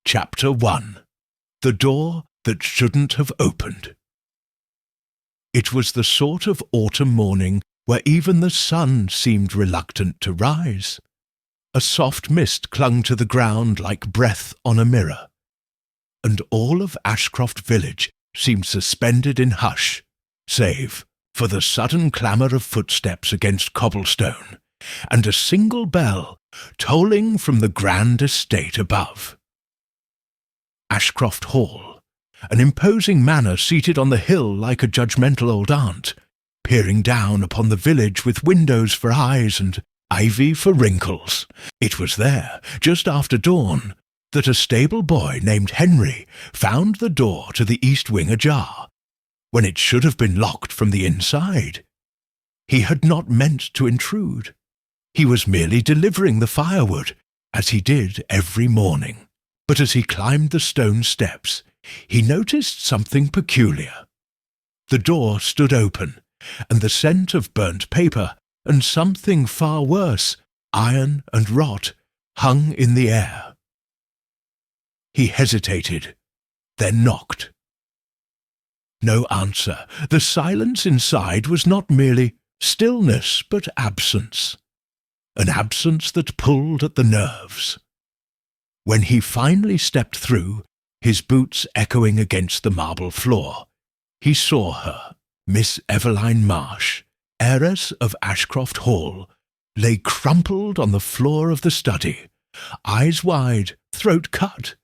Chapter 1. The Door That Shouldn't Have Opened. It was the sort of autumn morning where even the sun seemed reluctant to rise. A soft mist clung to the ground like breath on a mirror, and all of Ashcroft village seemed suspended in hush, save for the sudden clamour of footsteps against cobblestone, and a single bell tolling from the grand estate above. Ashcroft Hall, an imposing manor seated on the hill like a judgmental old aunt, peering down upon the village with windows for eyes and ivy for wrinkles. It was there, just after dawn, that a stable boy named Henry found the door to the east wing ajar, when it should have been locked from the inside. He had not meant to intrude. He was merely delivering the firewood, as he did every morning. But as he climbed the stone steps, he noticed something peculiar. The door stood open, and the scent of burnt paper, and something far worse, iron and rot, hung in the air. He hesitated, then knocked. No answer. The silence inside was not merely stillness, but absence. An absence that pulled at the nerves. When he finally stepped through, his boots echoing against the marble floor, he saw her, Miss Evelyn Marsh, heiress of Ashcroft Hall, lay crumpled on the floor of the study, eyes wide, throat cut.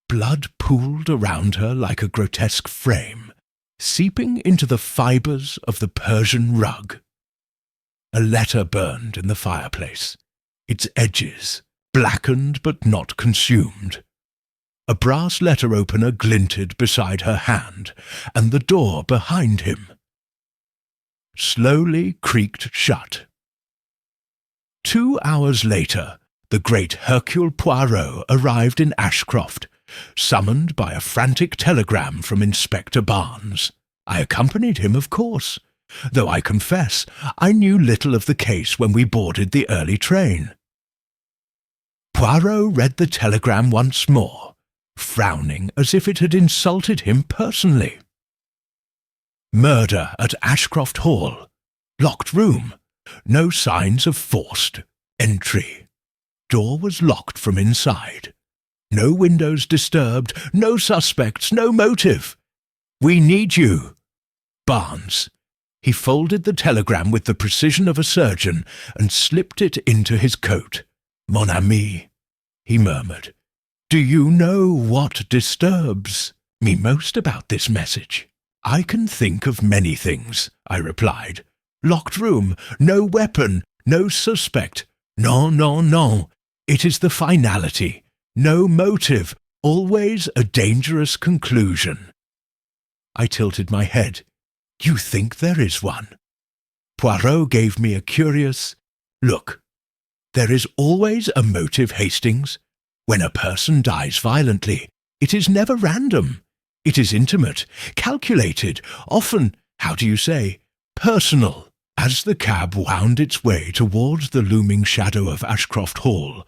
Blood pooled around her like a grotesque frame, seeping into the fibres of the Persian rug. A letter burned in the fireplace, its edges blackened but not consumed. A brass letter opener glinted beside her hand, and the door behind him slowly creaked shut. 2 hours later, the great Hercule Poirot arrived in Ashcroft, summoned by a frantic telegram from Inspector Barnes. I accompanied him, of course, though I confess I knew little of the case when we boarded the early train. Poirot read the telegram once more, frowning as if it had insulted him personally. Murder at Ashcroft Hall. Locked room. No signs of forced entry. Door was locked from inside. No windows disturbed, no suspects, no motive. We need you. Barnes. He folded the telegram with the precision of a surgeon and slipped it into his coat. Mon ami, he murmured, do you know what disturbs me most about this message? I can think of many things, I replied. Locked room, no weapon, no suspect. Non, non, non. It is the finality. No motive, always a dangerous conclusion. I tilted my head. You think there is one? Poirot gave me a curious look. There is always a motive, Hastings. When a person dies violently, it is never random. It is intimate, calculated, often, how do you say, personal. As the cab wound its way towards the looming shadow of Ashcroft Hall,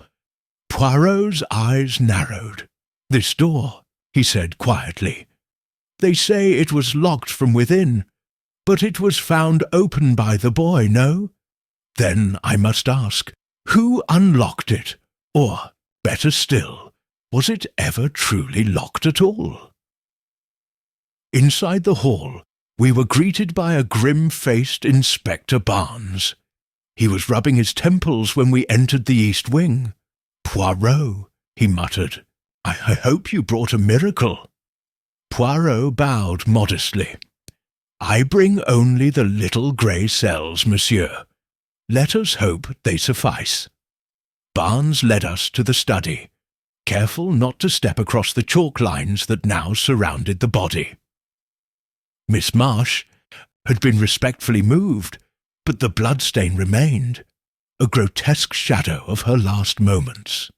Poirot's eyes narrowed. This door, he said quietly. They say it was locked from within, but it was found open by the boy, no? Then I must ask, who unlocked it? Or, better still, was it ever truly locked at all? Inside the hall, we were greeted by a grim-faced Inspector Barnes. He was rubbing his temples when we entered the east wing. Poirot, he muttered, I hope you brought a miracle. Poirot bowed modestly. I bring only the little grey cells, monsieur. Let us hope they suffice. Barnes led us to the study, careful not to step across the chalk lines that now surrounded the body. Miss Marsh had been respectfully moved, but the bloodstain remained, a grotesque shadow of her last moments.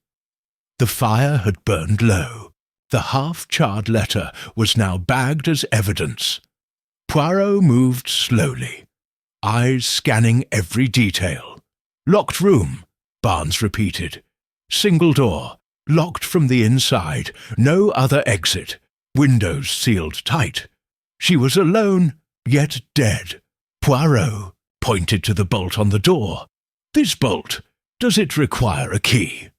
The fire had burned low. The half-charred letter was now bagged as evidence. Poirot moved slowly, eyes scanning every detail. Locked room, Barnes repeated. Single door, Locked from the inside, no other exit, windows sealed tight. She was alone, yet dead. Poirot pointed to the bolt on the door. This bolt, does it require a key?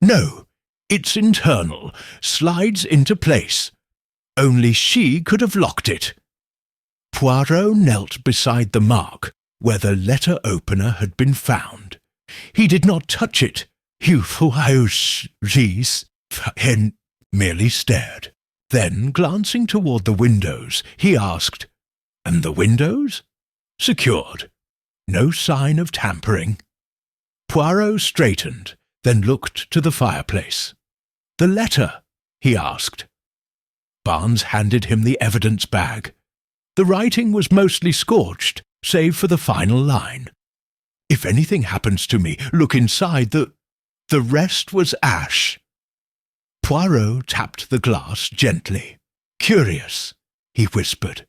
No, it's internal, slides into place. Only she could have locked it. Poirot knelt beside the mark where the letter opener had been found. He did not touch it. Hen merely stared. Then, glancing toward the windows, he asked, "And the windows?" "Secured. No sign of tampering." Poirot straightened, then looked to the fireplace. "The letter?" he asked. Barnes handed him the evidence bag. The writing was mostly scorched, save for the final line. "If anything happens to me, look inside the rest was ash." Poirot tapped the glass gently. "Curious," he whispered.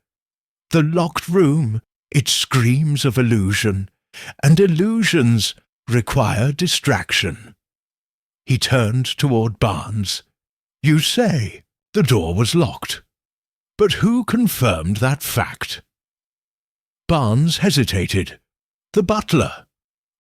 "The locked room, it screams of illusion, and illusions require distraction." He turned toward Barnes. "You say the door was locked. But who confirmed that fact?" Barnes hesitated. "The butler.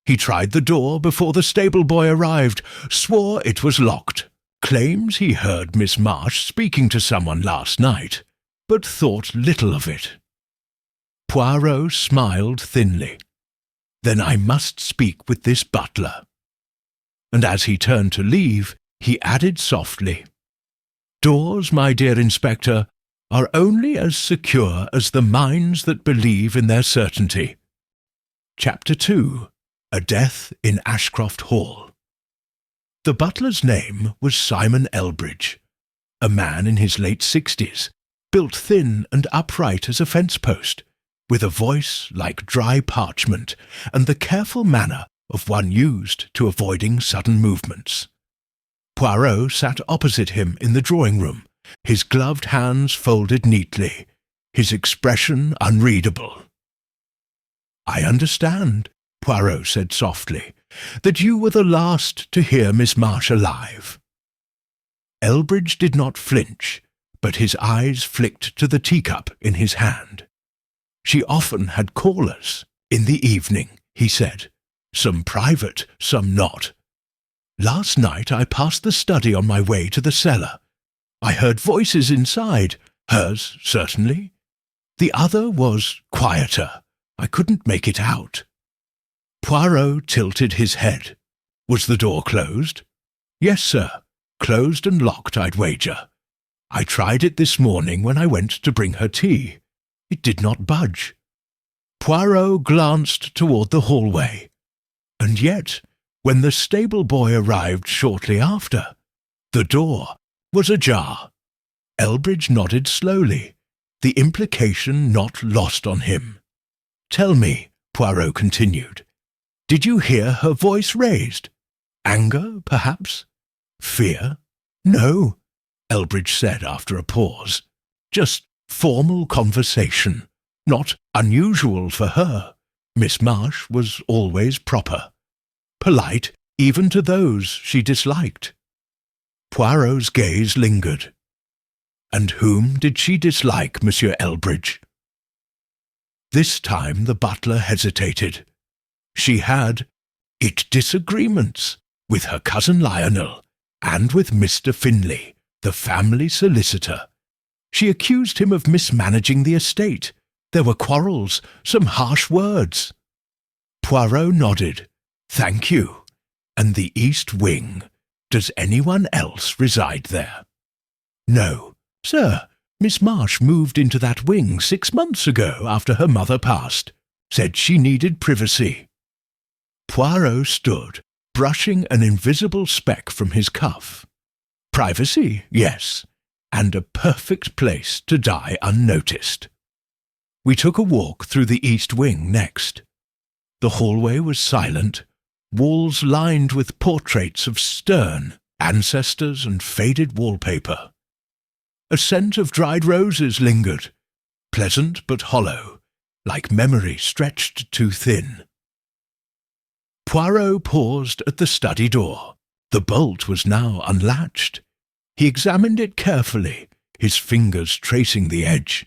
He tried the door before the stable boy arrived, swore it was locked, claims he heard Miss Marsh speaking to someone last night, but thought little of it." Poirot smiled thinly. "Then I must speak with this butler." And as he turned to leave, he added softly, "Doors, my dear Inspector, are only as secure as the minds that believe in their certainty." Chapter 2. A Death in Ashcroft Hall. The butler's name was Simon Elbridge, a man in his late 60s, built thin and upright as a fence-post, with a voice like dry parchment and the careful manner of one used to avoiding sudden movements. Poirot sat opposite him in the drawing-room, his gloved hands folded neatly, his expression unreadable. "I understand," Poirot said softly, "that you were the last to hear Miss Marsh alive." Elbridge did not flinch, but his eyes flicked to the teacup in his hand. "She often had callers, in the evening," he said, "some private, some not. Last night I passed the study on my way to the cellar. I heard voices inside, hers certainly. The other was quieter. I couldn't make it out." Poirot tilted his head. "Was the door closed?" "Yes, sir. Closed and locked, I'd wager. I tried it this morning when I went to bring her tea. It did not budge." Poirot glanced toward the hallway. And yet, when the stable boy arrived shortly after, the door was ajar. Elbridge nodded slowly, the implication not lost on him. "Tell me," Poirot continued, "did you hear her voice raised? Anger, perhaps? Fear?" "No," Elbridge said after a pause. "Just formal conversation. Not unusual for her. Miss Marsh was always proper. Polite even to those she disliked." Poirot's gaze lingered. "And whom did she dislike, Monsieur Elbridge?" This time the butler hesitated. "She had disagreements with her cousin Lionel and with Mr. Finlay, the family solicitor. She accused him of mismanaging the estate. There were quarrels, some harsh words." Poirot nodded. "Thank you. And the East Wing, does anyone else reside there?" "No, sir. Miss Marsh moved into that wing 6 months ago after her mother passed. Said she needed privacy." Poirot stood, brushing an invisible speck from his cuff. "Privacy, yes, and a perfect place to die unnoticed." We took a walk through the East Wing next. The hallway was silent, walls lined with portraits of stern ancestors and faded wallpaper. A scent of dried roses lingered, pleasant but hollow, like memory stretched too thin. Poirot paused at the study door. The bolt was now unlatched. He examined it carefully, his fingers tracing the edge.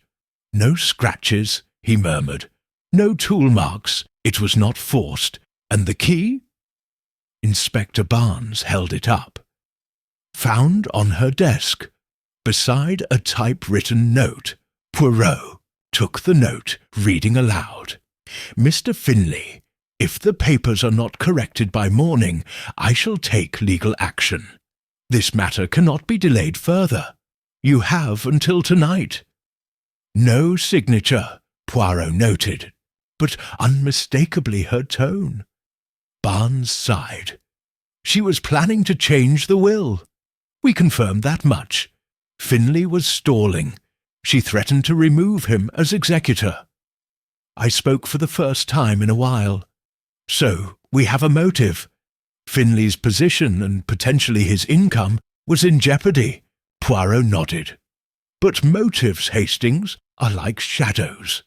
No scratches, he murmured. No tool marks, it was not forced. And the key? Inspector Barnes held it up. Found on her desk, beside a typewritten note. Poirot took the note, reading aloud. Mr. Finlay, if the papers are not corrected by morning, I shall take legal action. This matter cannot be delayed further. You have until tonight. No signature, Poirot noted, but unmistakably her tone. Barnes sighed. She was planning to change the will. We confirmed that much. Finlay was stalling. She threatened to remove him as executor. I spoke for the first time in a while. So, we have a motive. Finlay's position and potentially his income was in jeopardy. Poirot nodded. But motives, Hastings, are like shadows.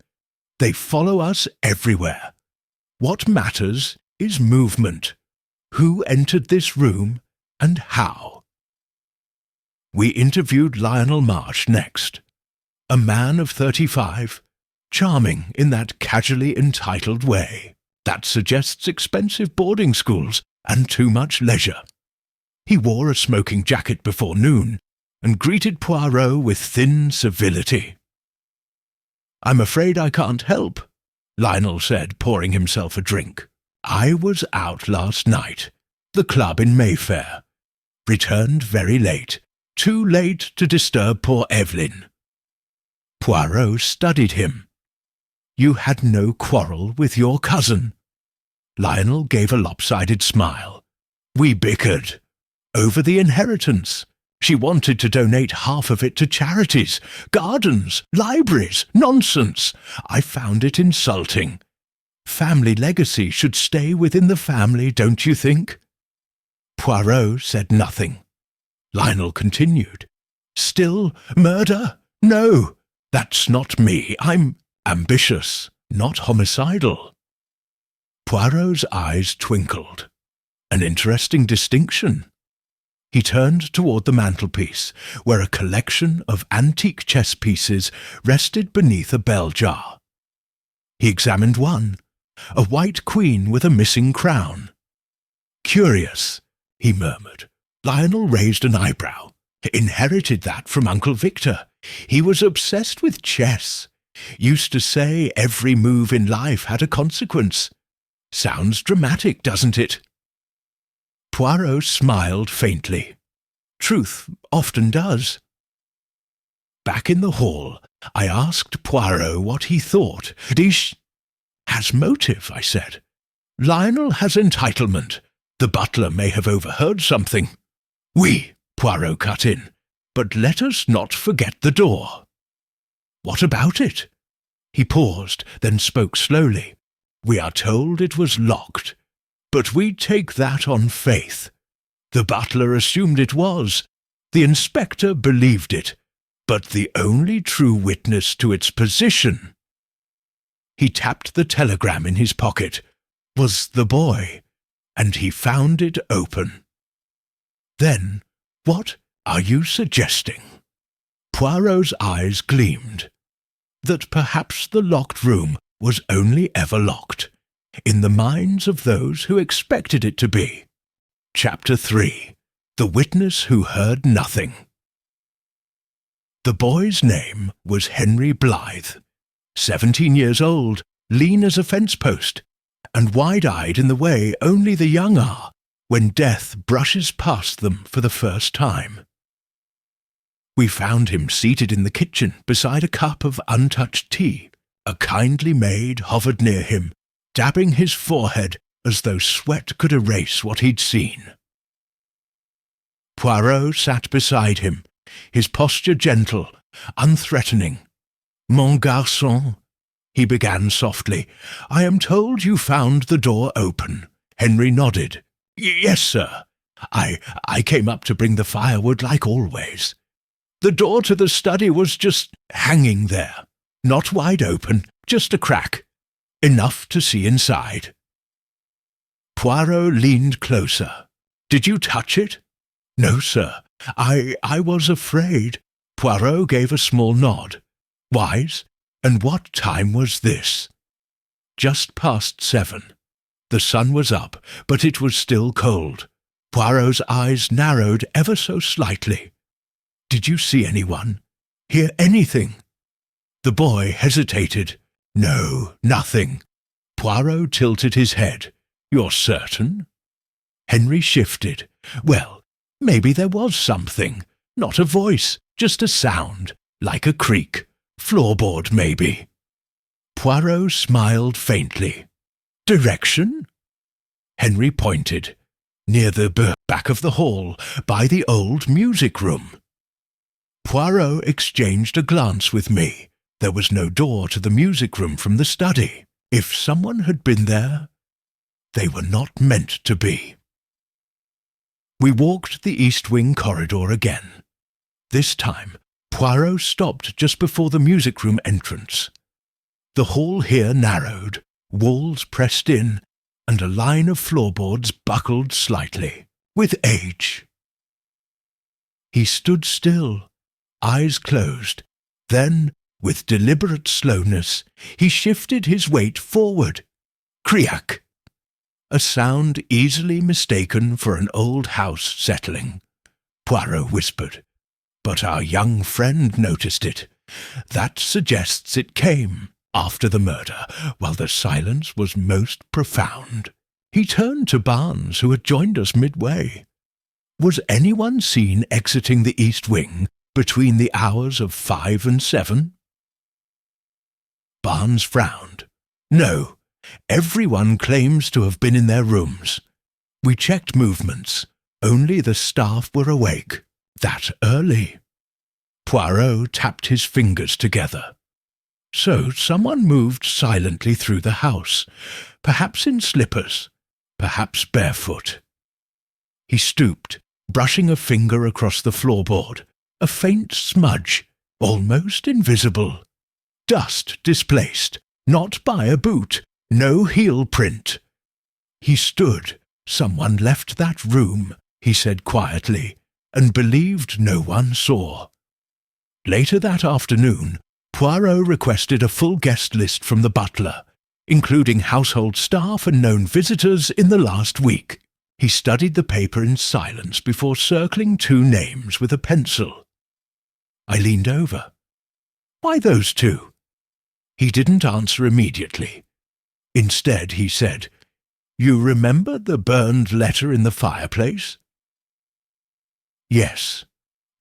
They follow us everywhere. What matters is movement. Who entered this room and how? We interviewed Lionel Marsh next. A man of 35, charming in that casually entitled way that suggests expensive boarding schools and too much leisure. He wore a smoking jacket before noon and greeted Poirot with thin civility. "I'm afraid I can't help," Lionel said, pouring himself a drink. "I was out last night, the club in Mayfair. Returned very late, too late to disturb poor Evelyn." Poirot studied him. "You had no quarrel with your cousin?" Lionel gave a lopsided smile. "We bickered. Over the inheritance. She wanted to donate half of it to charities, gardens, libraries, nonsense. I found it insulting. Family legacy should stay within the family, don't you think?" Poirot said nothing. Lionel continued. "Still murder? No, that's not me. I'm ambitious, not homicidal." Poirot's eyes twinkled. An interesting distinction. He turned toward the mantelpiece, where a collection of antique chess pieces rested beneath a bell jar. He examined one, a white queen with a missing crown. "Curious," he murmured. Lionel raised an eyebrow. "Inherited that from Uncle Victor. He was obsessed with chess. Used to say every move in life had a consequence. Sounds dramatic, doesn't it?" Poirot smiled faintly. Truth often does. Back in the hall, I asked Poirot what he thought. "Dish has motive," I said. "Lionel has entitlement. The butler may have overheard something." "Oui," Poirot cut in, "but let us not forget the door." "What about it?" He paused, then spoke slowly. "We are told it was locked, but we take that on faith. The butler assumed it was. The inspector believed it, but the only true witness to its position—" He tapped the telegram in his pocket. "Was the boy, and he found it open." "Then, what are you suggesting?" Poirot's eyes gleamed. "That perhaps the locked room was only ever locked, in the minds of those who expected it to be. Chapter 3. The Witness Who Heard Nothing. The boy's name was Henry Blythe, 17 years old, lean as a fence post, and wide-eyed in the way only the young are when death brushes past them for the first time. We found him seated in the kitchen beside a cup of untouched tea. A kindly maid hovered near him, dabbing his forehead as though sweat could erase what he'd seen. Poirot sat beside him, his posture gentle, unthreatening. "Mon garçon," he began softly, "I am told you found the door open." Henry nodded. "Yes, sir. I came up to bring the firewood like always. The door to the study was just hanging there. Not wide open, just a crack. Enough to see inside." Poirot leaned closer. Did you touch it?" "No, sir. I was afraid." Poirot gave a small nod. "Wise? And what time was this?" "Just past 7. The sun was up, but it was still cold." Poirot's eyes narrowed ever so slightly. "Did you see anyone? Hear anything?" The boy hesitated. "No, nothing." Poirot tilted his head. "You're certain?" Henry shifted. "Well, maybe there was something. Not a voice, just a sound, like a creak. Floorboard, maybe." Poirot smiled faintly. "Direction?" Henry pointed. "Near the back of the hall, by the old music room." Poirot exchanged a glance with me. There was no door to the music room from the study. If someone had been there, they were not meant to be. We walked the east wing corridor again. This time, Poirot stopped just before the music room entrance. The hall here narrowed, walls pressed in, and a line of floorboards buckled slightly, with age. He stood still, eyes closed. Then, with deliberate slowness, he shifted his weight forward. Criac! A sound easily mistaken for an old house settling. Poirot whispered, but our young friend noticed it. That suggests it came after the murder, while the silence was most profound. He turned to Barnes, who had joined us midway. Was anyone seen exiting the east wing between the hours of 5 and 7? Barnes frowned. No, everyone claims to have been in their rooms. We checked movements. Only the staff were awake. That early. Poirot tapped his fingers together. So someone moved silently through the house, perhaps in slippers, perhaps barefoot. He stooped, brushing a finger across the floorboard. A faint smudge, almost invisible. Dust displaced, not by a boot, no heel print. He stood. Someone left that room, he said quietly, and believed no one saw. Later that afternoon, Poirot requested a full guest list from the butler, including household staff and known visitors in the last week. He studied the paper in silence before circling 2 names with a pencil. I leaned over. "Why those 2? He didn't answer immediately. Instead, he said, "You remember the burned letter in the fireplace?" Yes.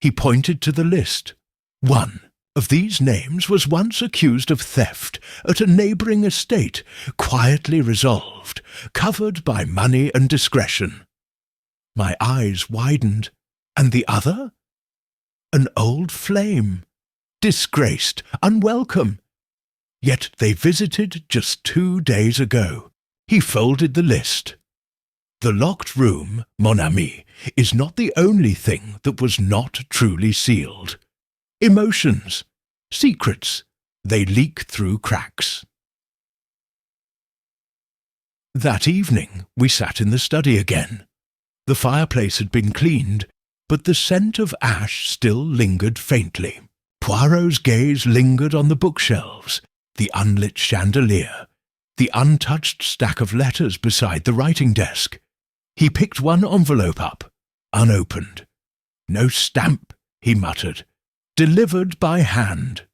He pointed to the list. One of these names was once accused of theft at a neighbouring estate, quietly resolved, covered by money and discretion. My eyes widened. And the other? An old flame. Disgraced, unwelcome. Yet they visited just 2 days ago. He folded the list. The locked room, mon ami, is not the only thing that was not truly sealed. Emotions, secrets, they leak through cracks. That evening we sat in the study again. The fireplace had been cleaned, but the scent of ash still lingered faintly. Poirot's gaze lingered on the bookshelves, the unlit chandelier, the untouched stack of letters beside the writing desk. He picked one envelope up, unopened. "No stamp," he muttered. "Delivered by hand."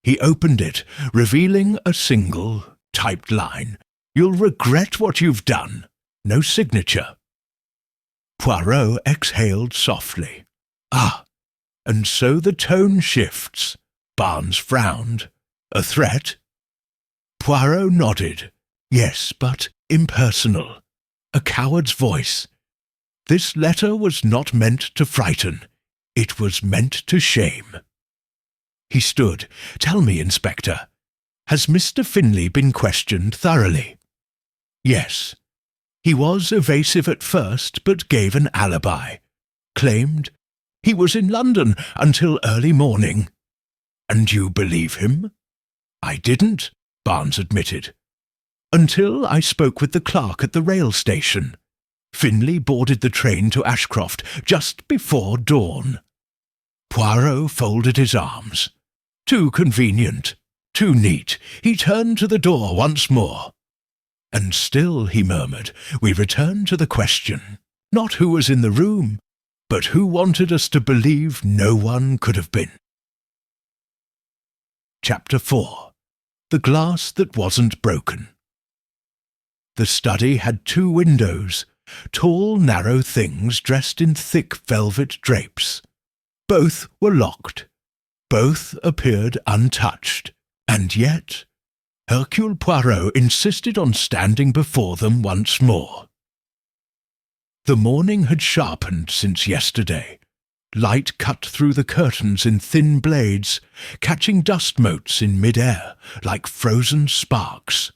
He opened it, revealing a single, typed line. "You'll regret what you've done." No signature. Poirot exhaled softly. Ah, and so the tone shifts. Barnes frowned. A threat? Poirot nodded. Yes, but impersonal. A coward's voice. This letter was not meant to frighten. It was meant to shame. He stood. "Tell me, Inspector, has Mr. Finlay been questioned thoroughly?" Yes. He was evasive at first, but gave an alibi. Claimed he was in London until early morning. And you believe him? I didn't, Barnes admitted. Until I spoke with the clerk at the rail station. Finlay boarded the train to Ashcroft just before dawn. Poirot folded his arms. Too convenient, too neat. He turned to the door once more. And still, he murmured, we return to the question, not who was in the room, but who wanted us to believe no one could have been. Chapter 4. The Glass That Wasn't Broken. The study had 2 windows, tall, narrow things dressed in thick velvet drapes. Both were locked. Both appeared untouched, and yet Hercule Poirot insisted on standing before them once more. The morning had sharpened since yesterday. Light cut through the curtains in thin blades, catching dust motes in mid-air like frozen sparks.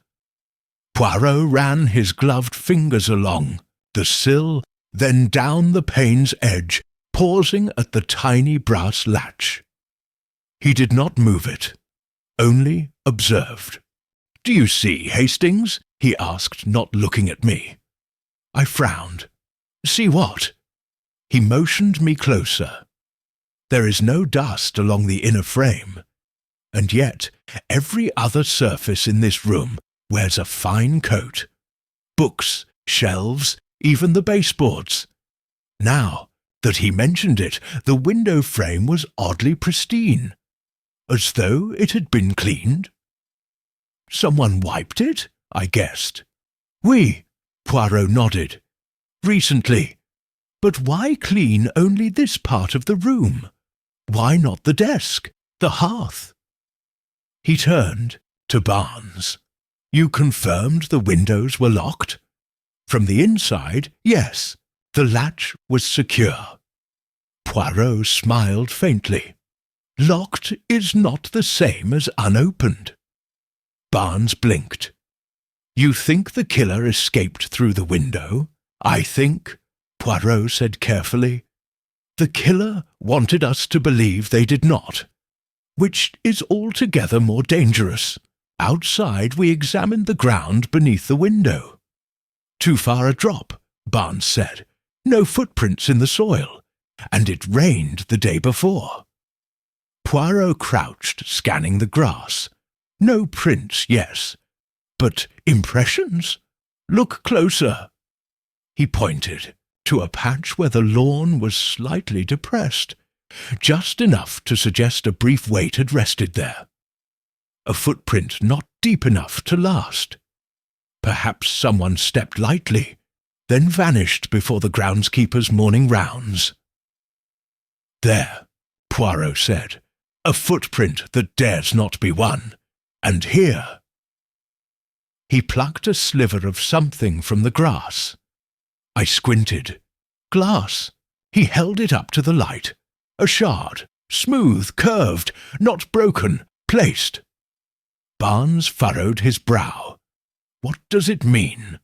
Poirot ran his gloved fingers along the sill, then down the pane's edge, pausing at the tiny brass latch. He did not move it, only observed. "Do you see, Hastings?" he asked, not looking at me. I frowned. "See what?" He motioned me closer. There is no dust along the inner frame, and yet every other surface in this room wears a fine coat. Books, shelves, even the baseboards. Now that he mentioned it, the window frame was oddly pristine, as though it had been cleaned. "Someone wiped it?" I guessed. "Oui," Poirot nodded. "Recently. But why clean only this part of the room? Why not the desk, the hearth?" He turned to Barnes. "You confirmed the windows were locked?" "From the inside, yes. The latch was secure." Poirot smiled faintly. "Locked is not the same as unopened." Barnes blinked. "You think the killer escaped through the window? I think," Poirot said carefully, "the killer wanted us to believe they did not, which is altogether more dangerous. Outside we examined the ground beneath the window. Too far a drop, Barnes said. No footprints in the soil, and it rained the day before." Poirot crouched, scanning the grass. "No prints, yes. But impressions? Look closer." He pointed to a patch where the lawn was slightly depressed, just enough to suggest a brief weight had rested there. A footprint not deep enough to last. Perhaps someone stepped lightly, then vanished before the groundskeeper's morning rounds. "There," Poirot said, "a footprint that dares not be one. And here." He plucked a sliver of something from the grass. I squinted. Glass. He held it up to the light. A shard, smooth, curved, not broken, placed. Barnes furrowed his brow. "What does it mean?"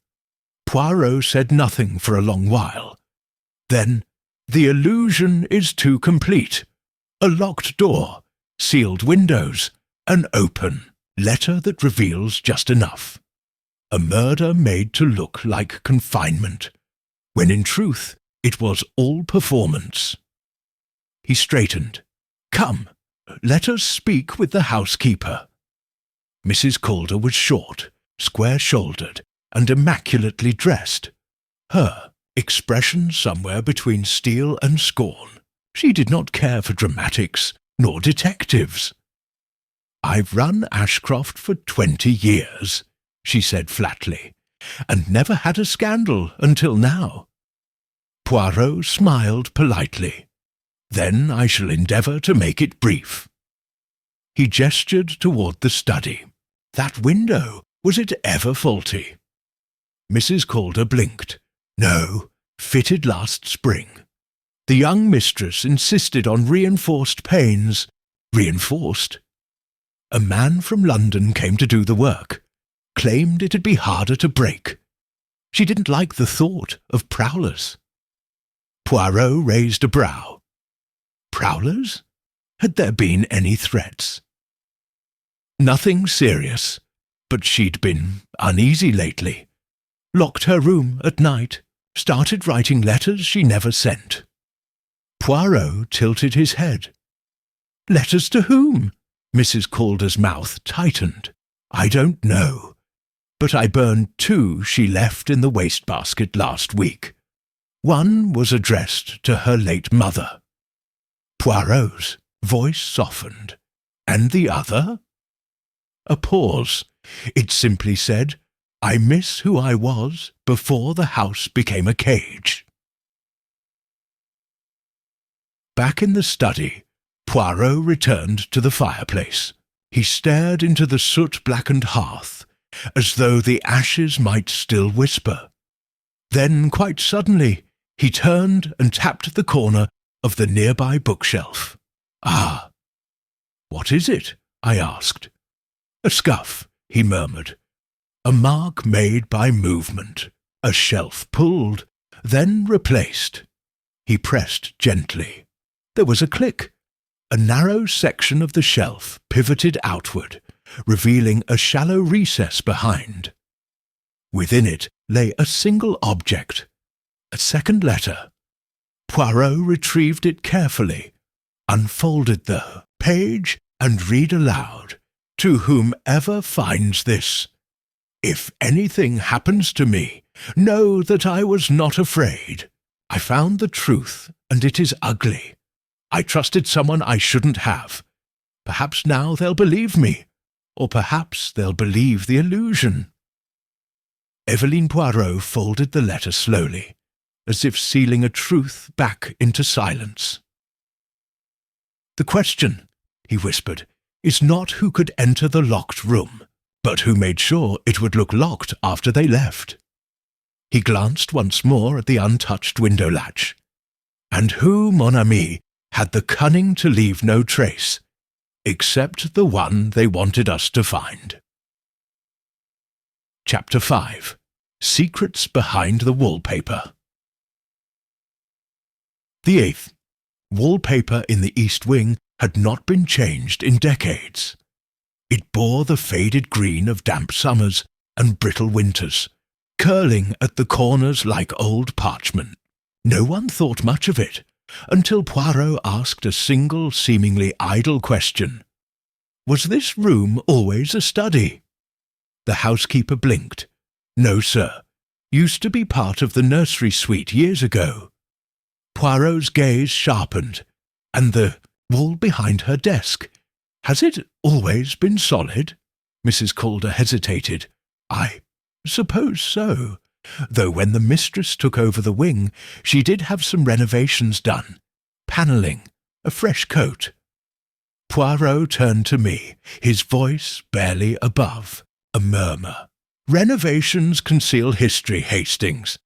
Poirot said nothing for a long while. Then, "The illusion is too complete. A locked door, sealed windows, an open letter that reveals just enough. A murder made to look like confinement, when in truth it was all performance." He straightened. "Come, let us speak with the housekeeper." Mrs. Calder was short, square-shouldered, and immaculately dressed. Her expression somewhere between steel and scorn. She did not care for dramatics, nor detectives. "I've run Ashcroft for 20 years, she said flatly, "and never had a scandal until now." Poirot smiled politely. "Then I shall endeavour to make it brief." He gestured toward the study. "That window, was it ever faulty?" Mrs. Calder blinked. "No, fitted last spring. The young mistress insisted on reinforced panes." "Reinforced?" "A man from London came to do the work. Claimed it'd be harder to break. She didn't like the thought of prowlers." Poirot raised a brow. Prowlers? Had there been any threats? "Nothing serious, but she'd been uneasy lately. Locked her room at night, started writing letters she never sent. Poirot tilted his head. "Letters to whom?" Mrs. Calder's mouth tightened. "I don't know, but I burned 2 she left in the wastebasket last week. One was addressed to her late mother." Poirot's voice softened. "And the other?" A pause. It simply said, "I miss who I was before the house became a cage." Back in the study, Poirot returned to the fireplace. He stared into the soot-blackened hearth, as though the ashes might still whisper. Then, quite suddenly, he turned and tapped the corner of the nearby bookshelf. "Ah!" "What is it?" I asked. "A scuff," he murmured. "A mark made by movement. A shelf pulled, then replaced." He pressed gently. There was a click. A narrow section of the shelf pivoted outward, revealing a shallow recess behind. Within it lay a single object, a second letter. Poirot retrieved it carefully, unfolded the page, and read aloud, "To whomever finds this, if anything happens to me, know that I was not afraid. I found the truth, and it is ugly. I trusted someone I shouldn't have. Perhaps now they'll believe me, or perhaps they'll believe the illusion." Evelyn Poirot folded the letter slowly, as if sealing a truth back into silence. "The question," he whispered, "is not who could enter the locked room, but who made sure it would look locked after they left." He glanced once more at the untouched window latch. "And who, mon ami, had the cunning to leave no trace, except the one they wanted us to find." Chapter 5. Secrets Behind the Wallpaper. The 8th. Wallpaper in the east wing had not been changed in decades. It bore the faded green of damp summers and brittle winters, curling at the corners like old parchment. No one thought much of it, until Poirot asked a single seemingly idle question. Was this room always a study? The housekeeper blinked. "No, sir. Used to be part of the nursery suite years ago." Poirot's gaze sharpened. "And the wall behind her desk, has it always been solid?" Mrs. Calder hesitated. "I suppose so, though when the mistress took over the wing, she did have some renovations done. Panelling, a fresh coat." Poirot turned to me, his voice barely above a murmur. "Renovations conceal history, Hastings,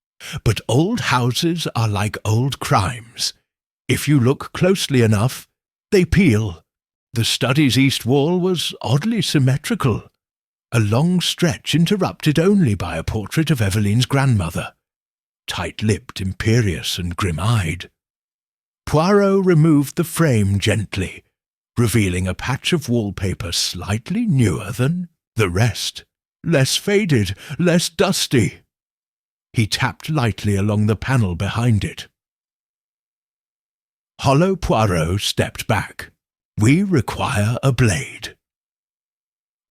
but old houses are like old crimes. If you look closely enough, they peel. The study's east wall was oddly symmetrical, a long stretch interrupted only by a portrait of Evelyn's grandmother, tight-lipped, imperious, and grim-eyed." Poirot removed the frame gently, revealing a patch of wallpaper slightly newer than the rest, less faded, less dusty. He tapped lightly along the panel behind it. Hollow Poirot stepped back. "We require a blade."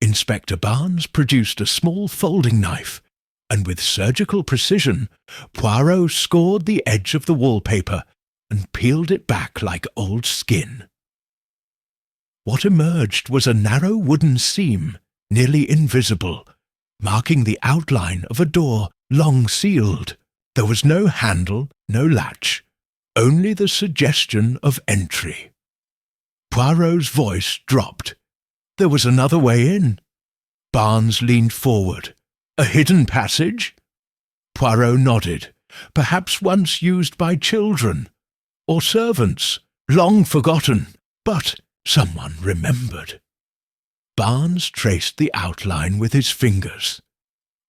Inspector Barnes produced a small folding knife, and with surgical precision, Poirot scored the edge of the wallpaper and peeled it back like old skin. What emerged was a narrow wooden seam, nearly invisible, marking the outline of a door long sealed. There was no handle, no latch, only the suggestion of entry. Poirot's voice dropped. There was another way in. Barnes leaned forward. "A hidden passage?" Poirot nodded. "Perhaps once used by children, or servants, long forgotten, but someone remembered." Barnes traced the outline with his fingers.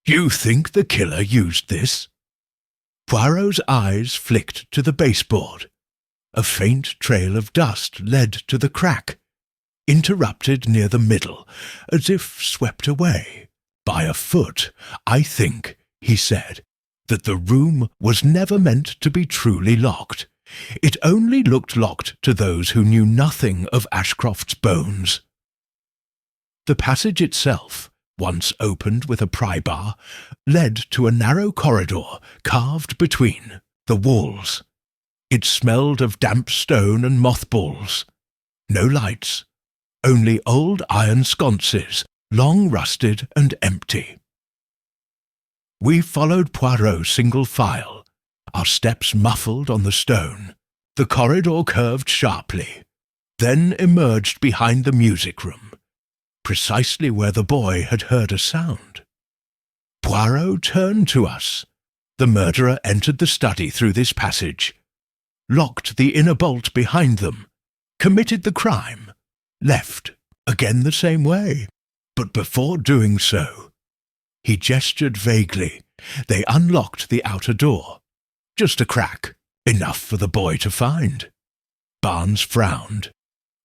"You think the killer used this?" Poirot's eyes flicked to the baseboard. A faint trail of dust led to the crack, interrupted near the middle, as if swept away. "By a foot, I think," he said. that the room was never meant to be truly locked. It only looked locked to those who knew nothing of Ashcroft's bones. The passage itself, once opened with a pry-bar, led to a narrow corridor carved between the walls. It smelled of damp stone and mothballs. No lights, only old iron sconces, long rusted and empty. We followed Poirot single file, our steps muffled on the stone. The corridor curved sharply, then emerged behind the music room, precisely where the boy had heard a sound. Poirot turned to us. The murderer entered the study through this passage, locked the inner bolt behind them, committed the crime, left again the same way. But before doing so, he gestured vaguely. They unlocked the outer door. Just a crack, enough for the boy to find. Barnes frowned.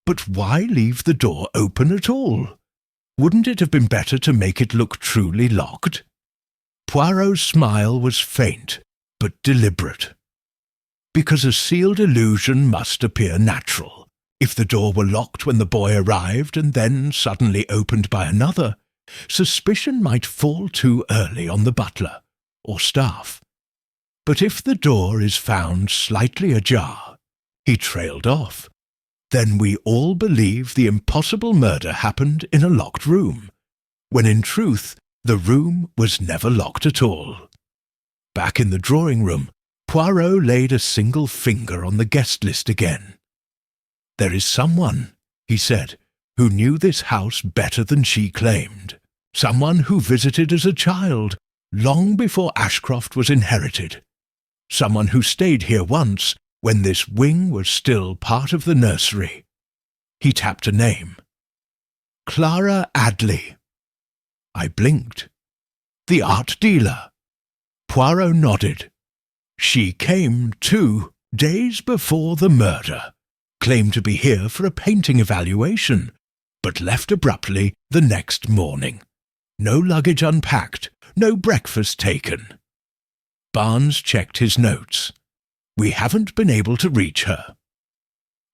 But why leave the door open at all? Wouldn't it have been better to make it look truly locked? Poirot's smile was faint, but deliberate. Because a sealed illusion must appear natural. If the door were locked when the boy arrived and then suddenly opened by another, suspicion might fall too early on the butler or staff. But if the door is found slightly ajar, he trailed off. Then we all believe the impossible murder happened in a locked room, when in truth the room was never locked at all. Back in the drawing room, Poirot laid a single finger on the guest list again. "There is someone," he said, "who knew this house better than she claimed. Someone who visited as a child, long before Ashcroft was inherited. Someone who stayed here once, when this wing was still part of the nursery." He tapped a name. "Clara Adley." I blinked. "The art dealer." Poirot nodded. "She came, too, days before the murder. Claimed to be here for a painting evaluation, but left abruptly the next morning. No luggage unpacked, no breakfast taken." Barnes checked his notes. "We haven't been able to reach her."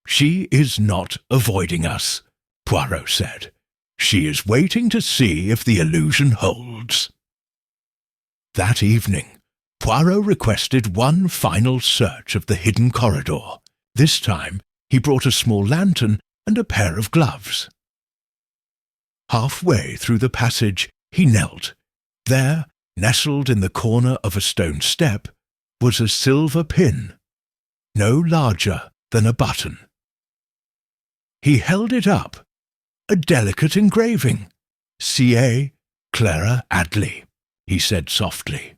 "She is not avoiding us," Poirot said. "She is waiting to see if the illusion holds." That evening, Poirot requested one final search of the hidden corridor. This time, he brought a small lantern and a pair of gloves. Halfway through the passage, he knelt. There, nestled in the corner of a stone step, was a silver pin, no larger than a button. He held it up. A delicate engraving. "C.A. Clara Adley," he said softly.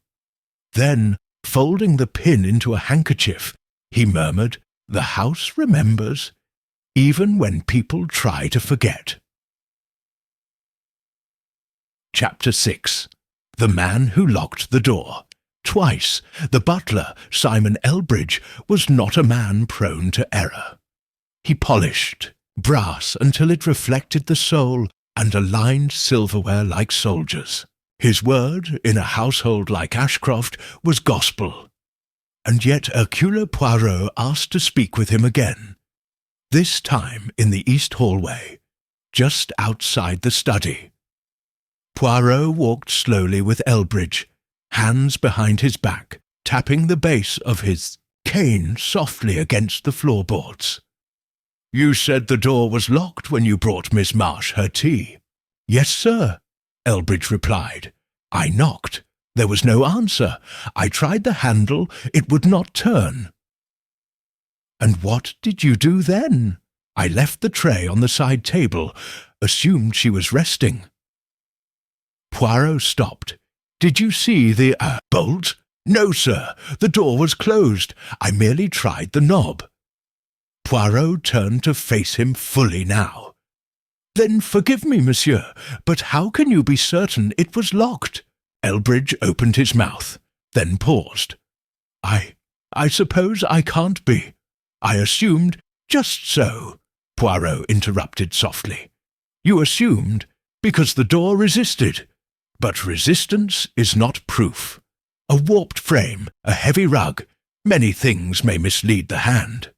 Then, folding the pin into a handkerchief, he murmured, "The house remembers, even when people try to forget." Chapter 6. The Man Who Locked the Door. Twice, the butler, Simon Elbridge, was not a man prone to error. He polished brass until it reflected the soul and aligned silverware like soldiers. His word, in a household like Ashcroft, was gospel. And yet Hercule Poirot asked to speak with him again, this time in the east hallway, just outside the study. Poirot walked slowly with Elbridge, hands behind his back, tapping the base of his cane softly against the floorboards. "You said the door was locked when you brought Miss Marsh her tea." "Yes, sir," Elbridge replied. "I knocked. There was no answer. I tried the handle. It would not turn." "And what did you do then?" "I left the tray on the side table, assumed she was resting." Poirot stopped. "Did you see the bolt?" "No, sir. The door was closed. I merely tried the knob." Poirot turned to face him fully now. "Then forgive me, monsieur, but how can you be certain it was locked?" Elbridge opened his mouth, then paused. I suppose I can't be. I assumed—" "Just so," Poirot interrupted softly. "You assumed because the door resisted. But resistance is not proof. A warped frame, a heavy rug, many things may mislead the hand.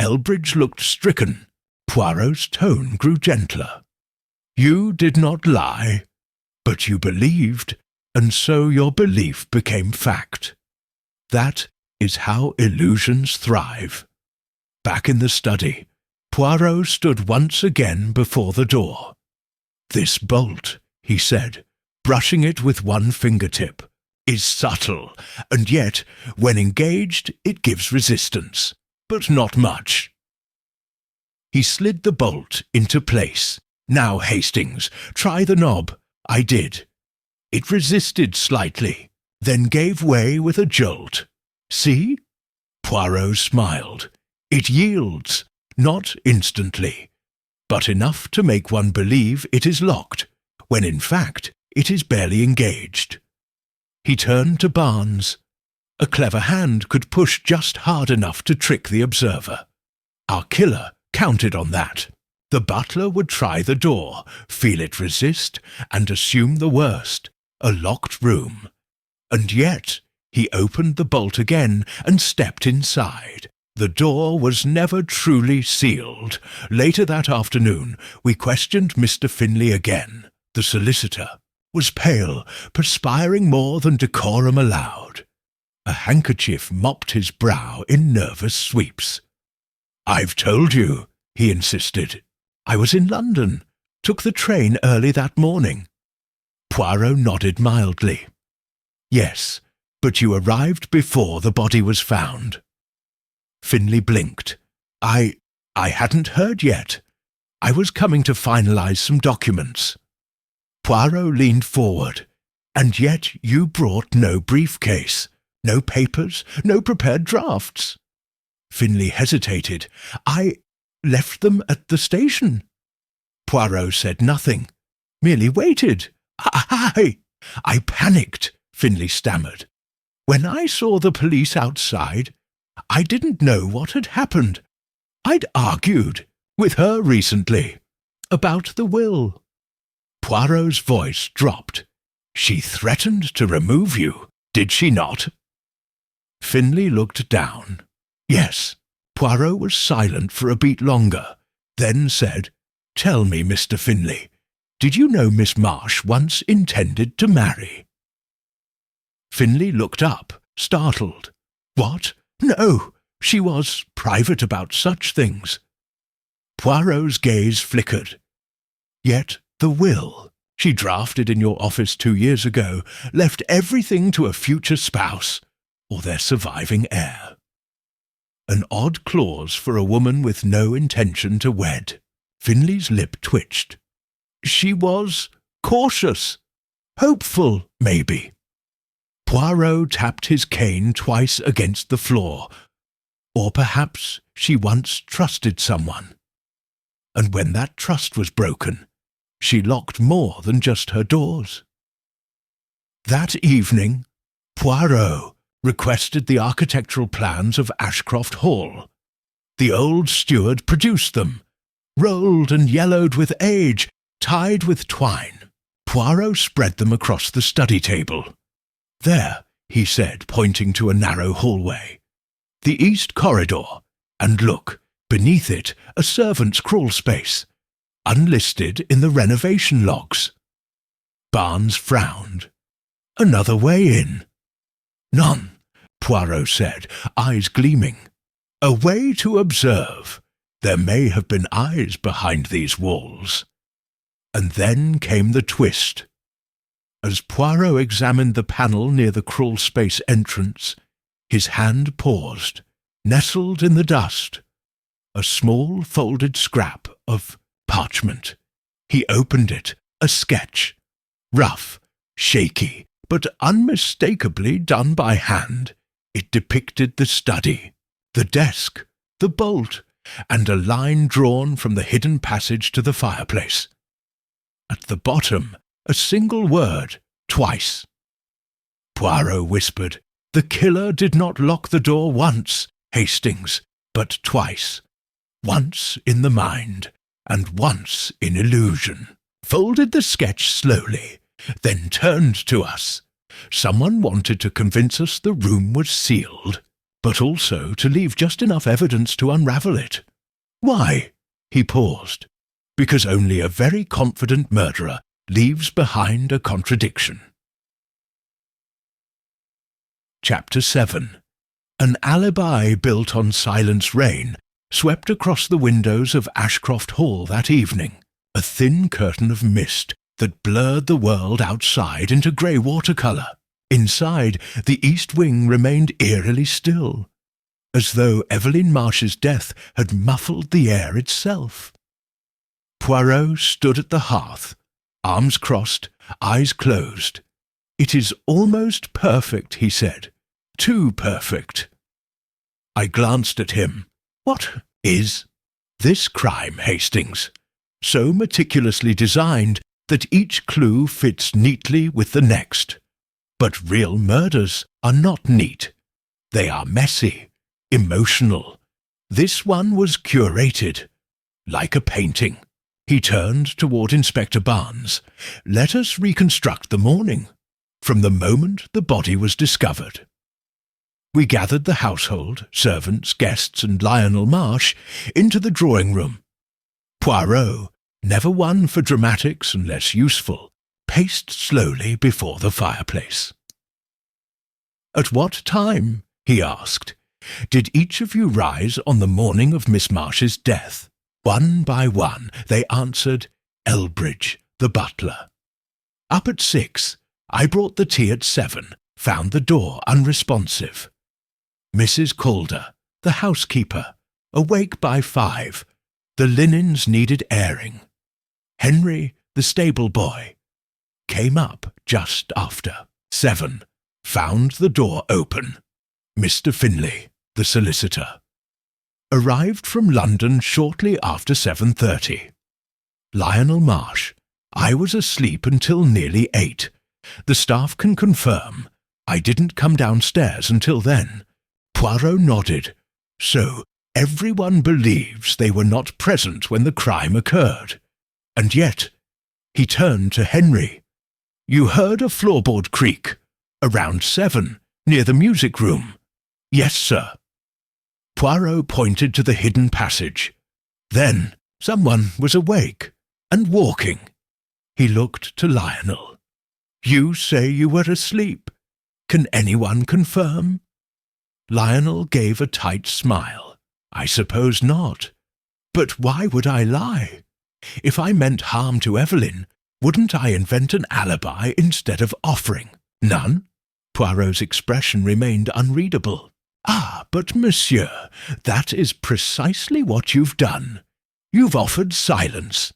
Elbridge looked stricken. Poirot's tone grew gentler. You did not lie, but you believed, and so your belief became fact. That is how illusions thrive. Back in the study, Poirot stood once again before the door. This bolt, he said, brushing it with one fingertip, is subtle, and yet, when engaged, it gives resistance, but not much. He slid the bolt into place. Now, Hastings, try the knob. I did. It resisted slightly, then gave way with a jolt. See? Poirot smiled. It yields, not instantly, but enough to make one believe it is locked, when in fact it is barely engaged. He turned to Barnes. A clever hand could push just hard enough to trick the observer. Our killer counted on that. The butler would try the door, feel it resist, and assume the worst, a locked room. And yet he opened the bolt again and stepped inside. The door was never truly sealed. Later that afternoon we questioned Mr. Finlay again. The solicitor was pale, perspiring more than decorum allowed. A handkerchief mopped his brow in nervous sweeps. "I've told you," he insisted. "I was in London, took the train early that morning." Poirot nodded mildly. "Yes, but you arrived before the body was found." Finlay blinked. I hadn't heard yet. I was coming to finalize some documents." Poirot leaned forward. "And yet you brought no briefcase, no papers, no prepared drafts." Finlay hesitated. "I left them at the station." Poirot said nothing, merely waited. I panicked," Finlay stammered. "When I saw the police outside, I didn't know what had happened. I'd argued with her recently about the will." Poirot's voice dropped. "She threatened to remove you, did she not?" Finlay looked down. "Yes." Poirot was silent for a beat longer, then said, "Tell me, Mr. Finlay, did you know Miss Marsh once intended to marry?" Finlay looked up, startled. "What? No, she was private about such things." Poirot's gaze flickered. "Yet the will she drafted in your office 2 years ago left everything to a future spouse or their surviving heir. An odd clause for a woman with no intention to wed." Finlay's lip twitched. "She was cautious, hopeful, maybe." Poirot tapped his cane twice against the floor. "Or perhaps she once trusted someone. And when that trust was broken, she locked more than just her doors." That evening, Poirot requested the architectural plans of Ashcroft Hall. The old steward produced them, rolled and yellowed with age, tied with twine. Poirot spread them across the study table. "There," he said, pointing to a narrow hallway. "The east corridor, and look, beneath it a servant's crawl space, unlisted in the renovation logs." Barnes frowned. "Another way in?" "None," Poirot said, eyes gleaming. "A way to observe. There may have been eyes behind these walls." And then came the twist. As Poirot examined the panel near the crawl-space entrance, his hand paused, nestled in the dust. A small folded scrap of parchment. He opened it, a sketch. Rough, shaky, but unmistakably done by hand. It depicted the study, the desk, the bolt, and a line drawn from the hidden passage to the fireplace. At the bottom, a single word, twice. Poirot whispered, "The killer did not lock the door once, Hastings, but twice. Once in the mind, and once in illusion." Folded the sketch slowly, then turned to us. Someone wanted to convince us the room was sealed, but also to leave just enough evidence to unravel it. Why? He paused. Because only a very confident murderer leaves behind a contradiction. Chapter 7. An alibi built on Silence Rain swept across the windows of Ashcroft Hall that evening, a thin curtain of mist that blurred the world outside into grey watercolour. Inside, the east wing remained eerily still, as though Evelyn Marsh's death had muffled the air itself. Poirot stood at the hearth, arms crossed, eyes closed. "It is almost perfect," he said. "Too perfect." I glanced at him. "What is this crime, Hastings? So meticulously designed that each clue fits neatly with the next. But real murders are not neat. They are messy, emotional. This one was curated, like a painting." He turned toward Inspector Barnes. "Let us reconstruct the morning, from the moment the body was discovered." We gathered the household, servants, guests, and Lionel Marsh into the drawing-room. Poirot, never one for dramatics and less useful, paced slowly before the fireplace. "At what time," he asked, "did each of you rise on the morning of Miss Marsh's death?" One by one they answered, "Elbridge, the butler." "Up at 6. I brought the tea at 7, found the door unresponsive. Mrs. Calder, the housekeeper, awake by 5. The linens needed airing. Henry, the stable boy, came up just after 7. Found the door open. Mr. Finlay, the solicitor, arrived from London shortly after 7:30. Lionel Marsh, I was asleep until nearly 8. The staff can confirm. I didn't come downstairs until then." Poirot nodded. "So everyone believes they were not present when the crime occurred. And yet," he turned to Henry, "you heard a floorboard creak, around 7, near the music room." "Yes, sir." Poirot pointed to the hidden passage. "Then someone was awake and walking." He looked to Lionel. "You say you were asleep. Can anyone confirm?" Lionel gave a tight smile. "I suppose not. But why would I lie? If I meant harm to Evelyn, wouldn't I invent an alibi instead of offering? None?" Poirot's expression remained unreadable. "Ah, but monsieur, that is precisely what you've done. You've offered silence.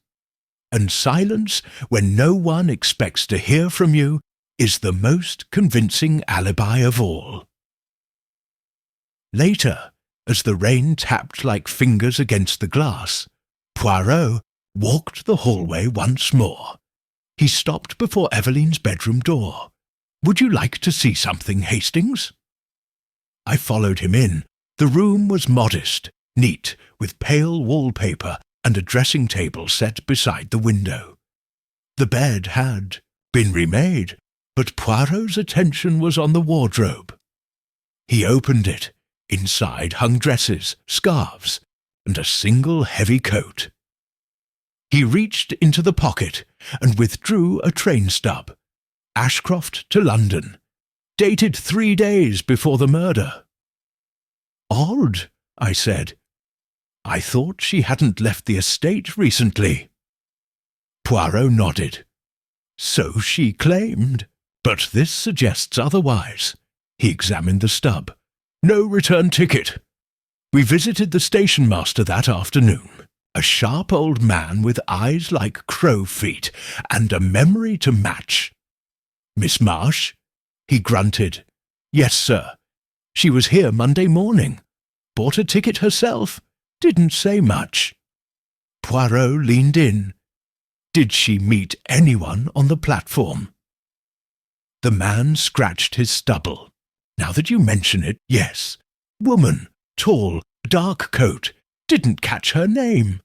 And silence, when no one expects to hear from you, is the most convincing alibi of all." Later, as the rain tapped like fingers against the glass, Poirot walked the hallway once more. He stopped before Evelyn's bedroom door. "Would you like to see something, Hastings?" I followed him in. The room was modest, neat, with pale wallpaper and a dressing table set beside the window. The bed had been remade, but Poirot's attention was on the wardrobe. He opened it. Inside hung dresses, scarves, and a single heavy coat. He reached into the pocket and withdrew a train stub. Ashcroft to London, dated 3 days before the murder. "Odd," I said. "I thought she hadn't left the estate recently." Poirot nodded. "So she claimed, but this suggests otherwise." He examined the stub. "No return ticket." We visited the station master that afternoon, a sharp old man with eyes like crow feet and a memory to match. "Miss Marsh?" He grunted. "Yes, sir. She was here Monday morning. Bought a ticket herself. Didn't say much." Poirot leaned in. "Did she meet anyone on the platform?" The man scratched his stubble. "Now that you mention it, yes. Woman, tall, dark coat. Didn't catch her name."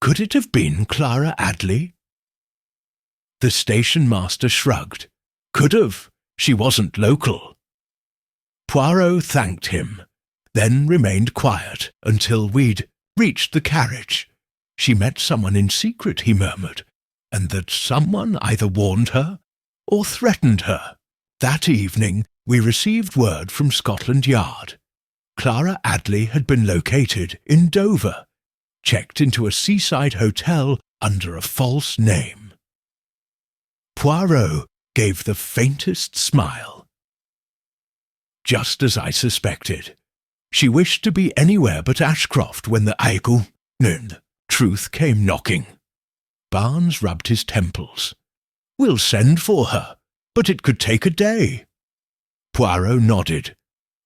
"Could it have been Clara Adley?" The station master shrugged. "Could have. She wasn't local. Poirot thanked him, then remained quiet until we'd reached the carriage. She met someone in secret, he murmured, and that someone either warned her or threatened her. That evening we received word from Scotland Yard. Clara Adley had been located in Dover, checked into a seaside hotel under a false name. Poirot gave the faintest smile. Just as I suspected. She wished to be anywhere but Ashcroft when the truth came knocking. Barnes rubbed his temples. We'll send for her, but it could take a day. Poirot nodded.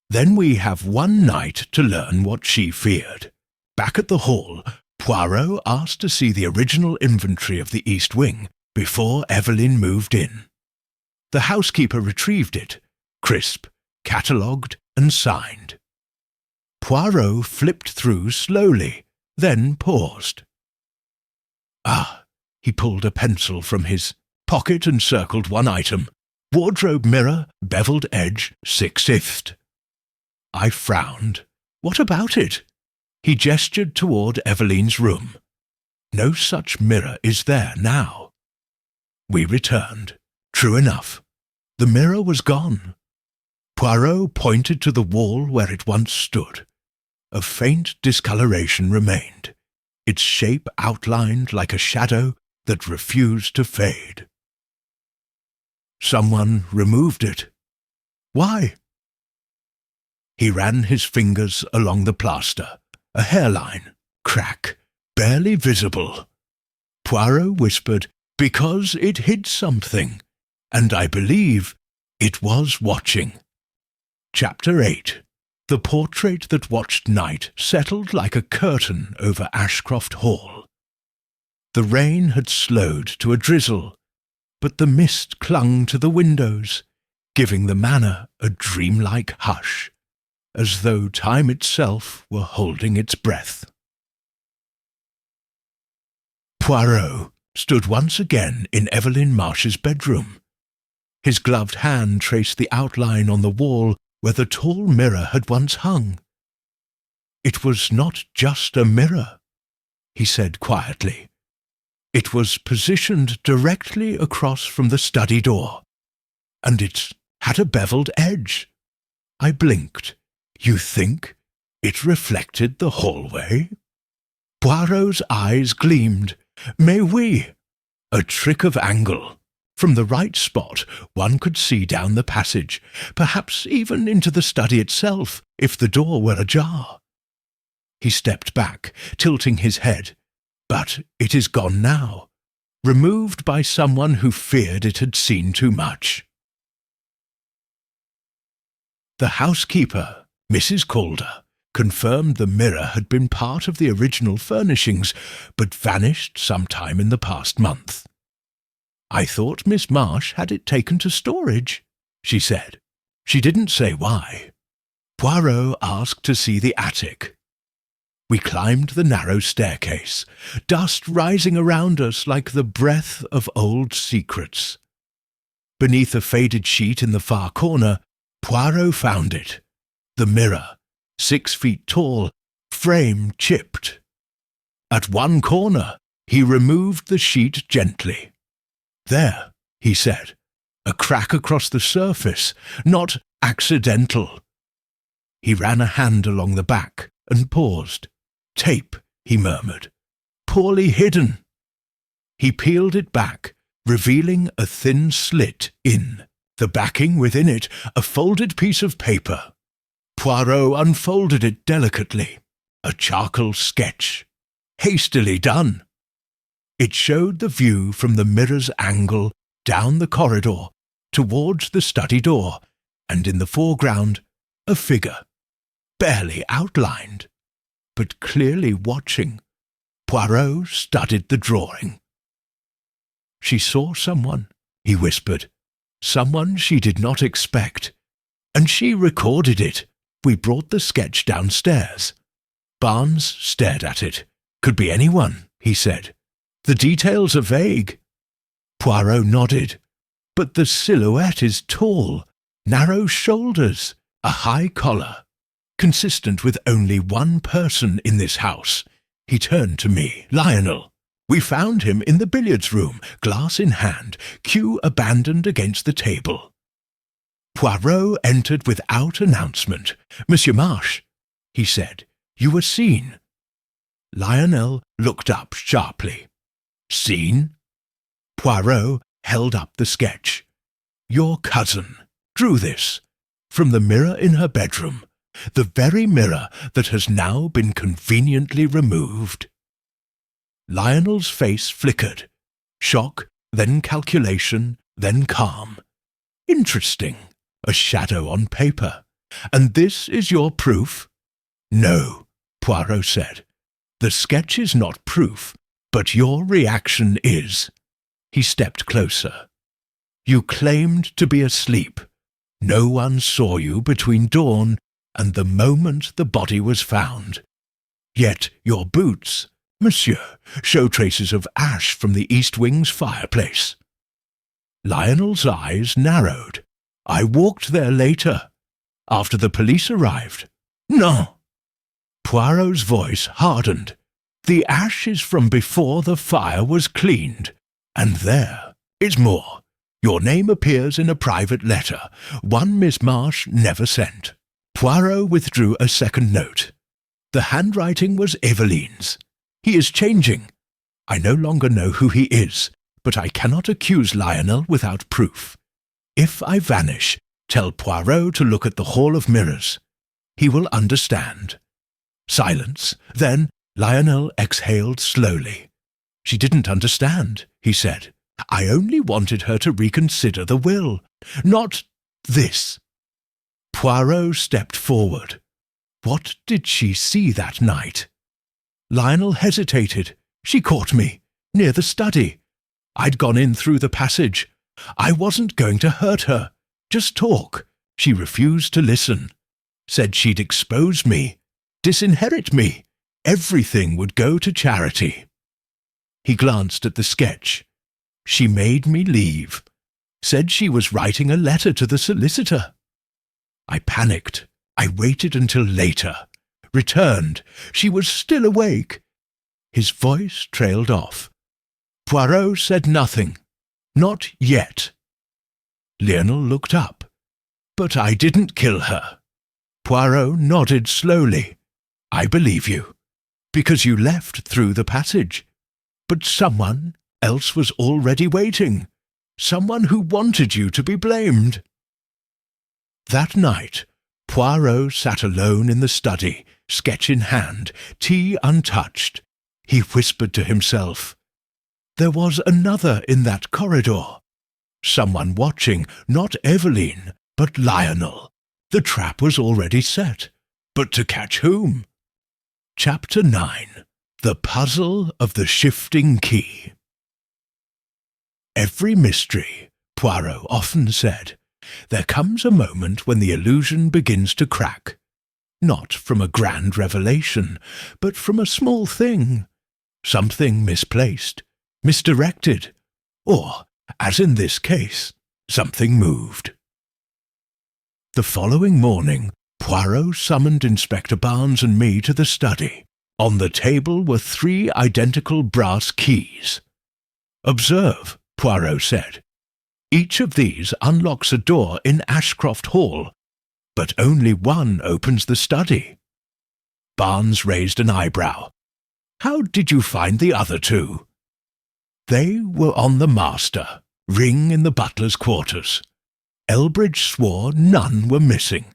Then we have one night to learn what she feared. Back at the hall, Poirot asked to see the original inventory of the East Wing before Evelyn moved in. The housekeeper retrieved it, crisp, catalogued and signed. Poirot flipped through slowly, then paused. He pulled a pencil from his pocket and circled one item. Wardrobe mirror, beveled edge, 6/5. I frowned. What about it? He gestured toward Evelyn's room. No such mirror is there now. We returned. True enough. The mirror was gone. Poirot pointed to the wall where it once stood. A faint discoloration remained, its shape outlined like a shadow that refused to fade. Someone removed it. Why? He ran his fingers along the plaster. A hairline, crack, barely visible. Poirot whispered, because it hid something, and I believe it was watching. Chapter 8. The portrait that watched night settled like a curtain over Ashcroft Hall. The rain had slowed to a drizzle, but the mist clung to the windows, giving the manor a dreamlike hush, as though time itself were holding its breath. Poirot stood once again in Evelyn Marsh's bedroom. His gloved hand traced the outline on the wall where the tall mirror had once hung. It was not just a mirror, he said quietly. It was positioned directly across from the study door, and it had a beveled edge. I blinked. You think it reflected the hallway? Poirot's eyes gleamed. Mais oui, a trick of angle. From the right spot, one could see down the passage, perhaps even into the study itself, if the door were ajar. He stepped back, tilting his head. But it is gone now, removed by someone who feared it had seen too much. The housekeeper, Mrs. Calder, confirmed the mirror had been part of the original furnishings, but vanished sometime in the past month. I thought Miss Marsh had it taken to storage, she said. She didn't say why. Poirot asked to see the attic. We climbed the narrow staircase, dust rising around us like the breath of old secrets. Beneath a faded sheet in the far corner, Poirot found it. The mirror, 6 feet tall, frame chipped. At one corner, he removed the sheet gently. There, he said, a crack across the surface, not accidental. He ran a hand along the back and paused. Tape, he murmured, poorly hidden. He peeled it back, revealing a thin slit in, the backing within it a folded piece of paper. Poirot unfolded it delicately. A charcoal sketch, hastily done. It showed the view from the mirror's angle down the corridor towards the study door, and in the foreground a figure, barely outlined, but clearly watching. Poirot studied the drawing. She saw someone, he whispered, someone she did not expect, and she recorded it. We brought the sketch downstairs. Barnes stared at it. Could be anyone, he said. The details are vague. Poirot nodded. but the silhouette is tall, narrow shoulders, a high collar. Consistent with only one person in this house. He turned to me. Lionel. We found him in the billiards room, glass in hand, cue abandoned against the table. Poirot entered without announcement. Monsieur Marsh, he said, you were seen. Lionel looked up sharply. Seen? Poirot held up the sketch. Your cousin drew this from the mirror in her bedroom, the very mirror that has now been conveniently removed. Lionel's face flickered. Shock, then calculation, then calm. Interesting. A shadow on paper. And this is your proof? No, Poirot said. The sketch is not proof, but your reaction is. He stepped closer. You claimed to be asleep. No one saw you between dawn and the moment the body was found. Yet your boots, monsieur, show traces of ash from the east wing's fireplace. Lionel's eyes narrowed. I walked there later, after the police arrived. No. Poirot's voice hardened. The ash is from before the fire was cleaned. And there is more. Your name appears in a private letter, one Miss Marsh never sent. Poirot withdrew a second note. The handwriting was Evelyn's. He is changing. I no longer know who he is, but I cannot accuse Lionel without proof. If I vanish, tell Poirot to look at the Hall of Mirrors. He will understand. Silence. Then Lionel exhaled slowly. She didn't understand, he said. I only wanted her to reconsider the will, not this. Poirot stepped forward. What did she see that night? Lionel hesitated. She caught me, near the study. I'd gone in through the passage. I wasn't going to hurt her. Just talk. She refused to listen. Said she'd expose me, disinherit me. Everything would go to charity. He glanced at the sketch. She made me leave. Said she was writing a letter to the solicitor. I panicked. I waited until later. Returned. She was still awake. His voice trailed off. Poirot said nothing. Not yet. Lionel looked up. But I didn't kill her. Poirot nodded slowly. I believe you. Because you left through the passage. But someone else was already waiting. Someone who wanted you to be blamed. That night, Poirot sat alone in the study, sketch in hand, tea untouched. He whispered to himself. There was another in that corridor. Someone watching, not Evelyn, but Lionel. The trap was already set. But to catch whom? Chapter 9. The Puzzle of the Shifting Key. Every mystery, Poirot often said, there comes a moment when the illusion begins to crack. Not from a grand revelation, but from a small thing. Something misplaced, misdirected, or, as in this case, something moved. The following morning, Poirot summoned Inspector Barnes and me to the study. On the table were 3 identical brass keys. Observe, Poirot said. Each of these unlocks a door in Ashcroft Hall, but only one opens the study. Barnes raised an eyebrow. How did you find the other 2? They were on the master, ring in the butler's quarters. Elbridge swore none were missing.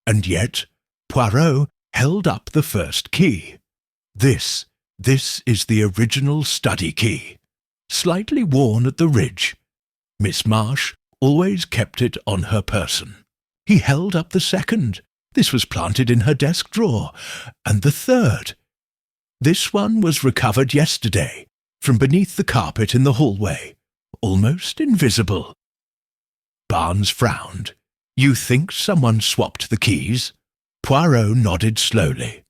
And yet, Poirot held up the first key. This is the original study key, slightly worn at the ridge. Miss Marsh always kept it on her person. He held up the second. This was planted in her desk drawer. And the third. This one was recovered yesterday, from beneath the carpet in the hallway, almost invisible. Barnes frowned. You think someone swapped the keys? Poirot nodded slowly.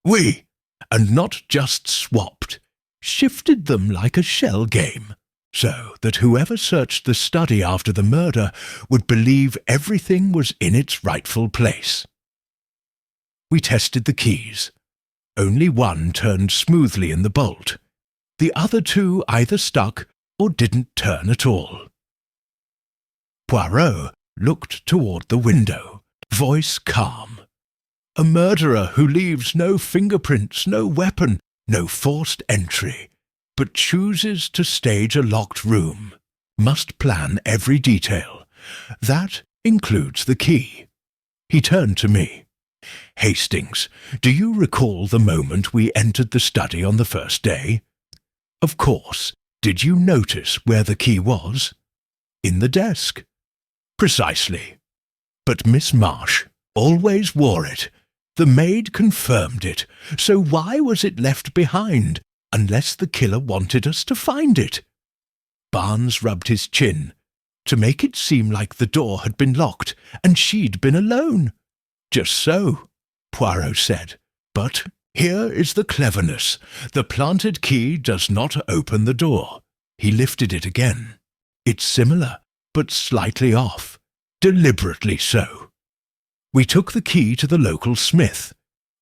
Oui, and not just swapped. Shifted them like a shell game. so that whoever searched the study after the murder would believe everything was in its rightful place. We tested the keys. Only one turned smoothly in the bolt. The other two either stuck or didn't turn at all. Poirot looked toward the window, voice calm. A murderer who leaves no fingerprints, no weapon, no forced entry, but chooses to stage a locked room, must plan every detail. That includes the key. He turned to me. Hastings, do you recall the moment we entered the study on the first day? Of course. Did you notice where the key was? In the desk. Precisely. But Miss Marsh always wore it. The maid confirmed it. So why was it left behind, unless the killer wanted us to find it? Barnes rubbed his chin, to make it seem like the door had been locked and she'd been alone. Just so, Poirot said. But here is the cleverness. The planted key does not open the door. He lifted it again. It's similar, but slightly off. Deliberately so. We took the key to the local smith,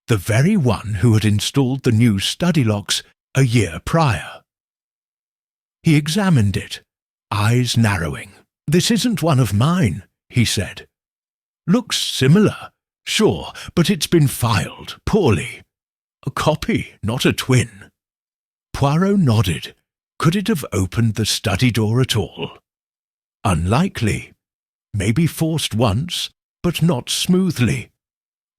the very one who had installed the new study locks a year prior. He examined it, eyes narrowing. This isn't one of mine, he said. Looks similar, sure, but it's been filed poorly. A copy, not a twin. Poirot nodded. Could it have opened the study door at all? Unlikely. Maybe forced once, but not smoothly.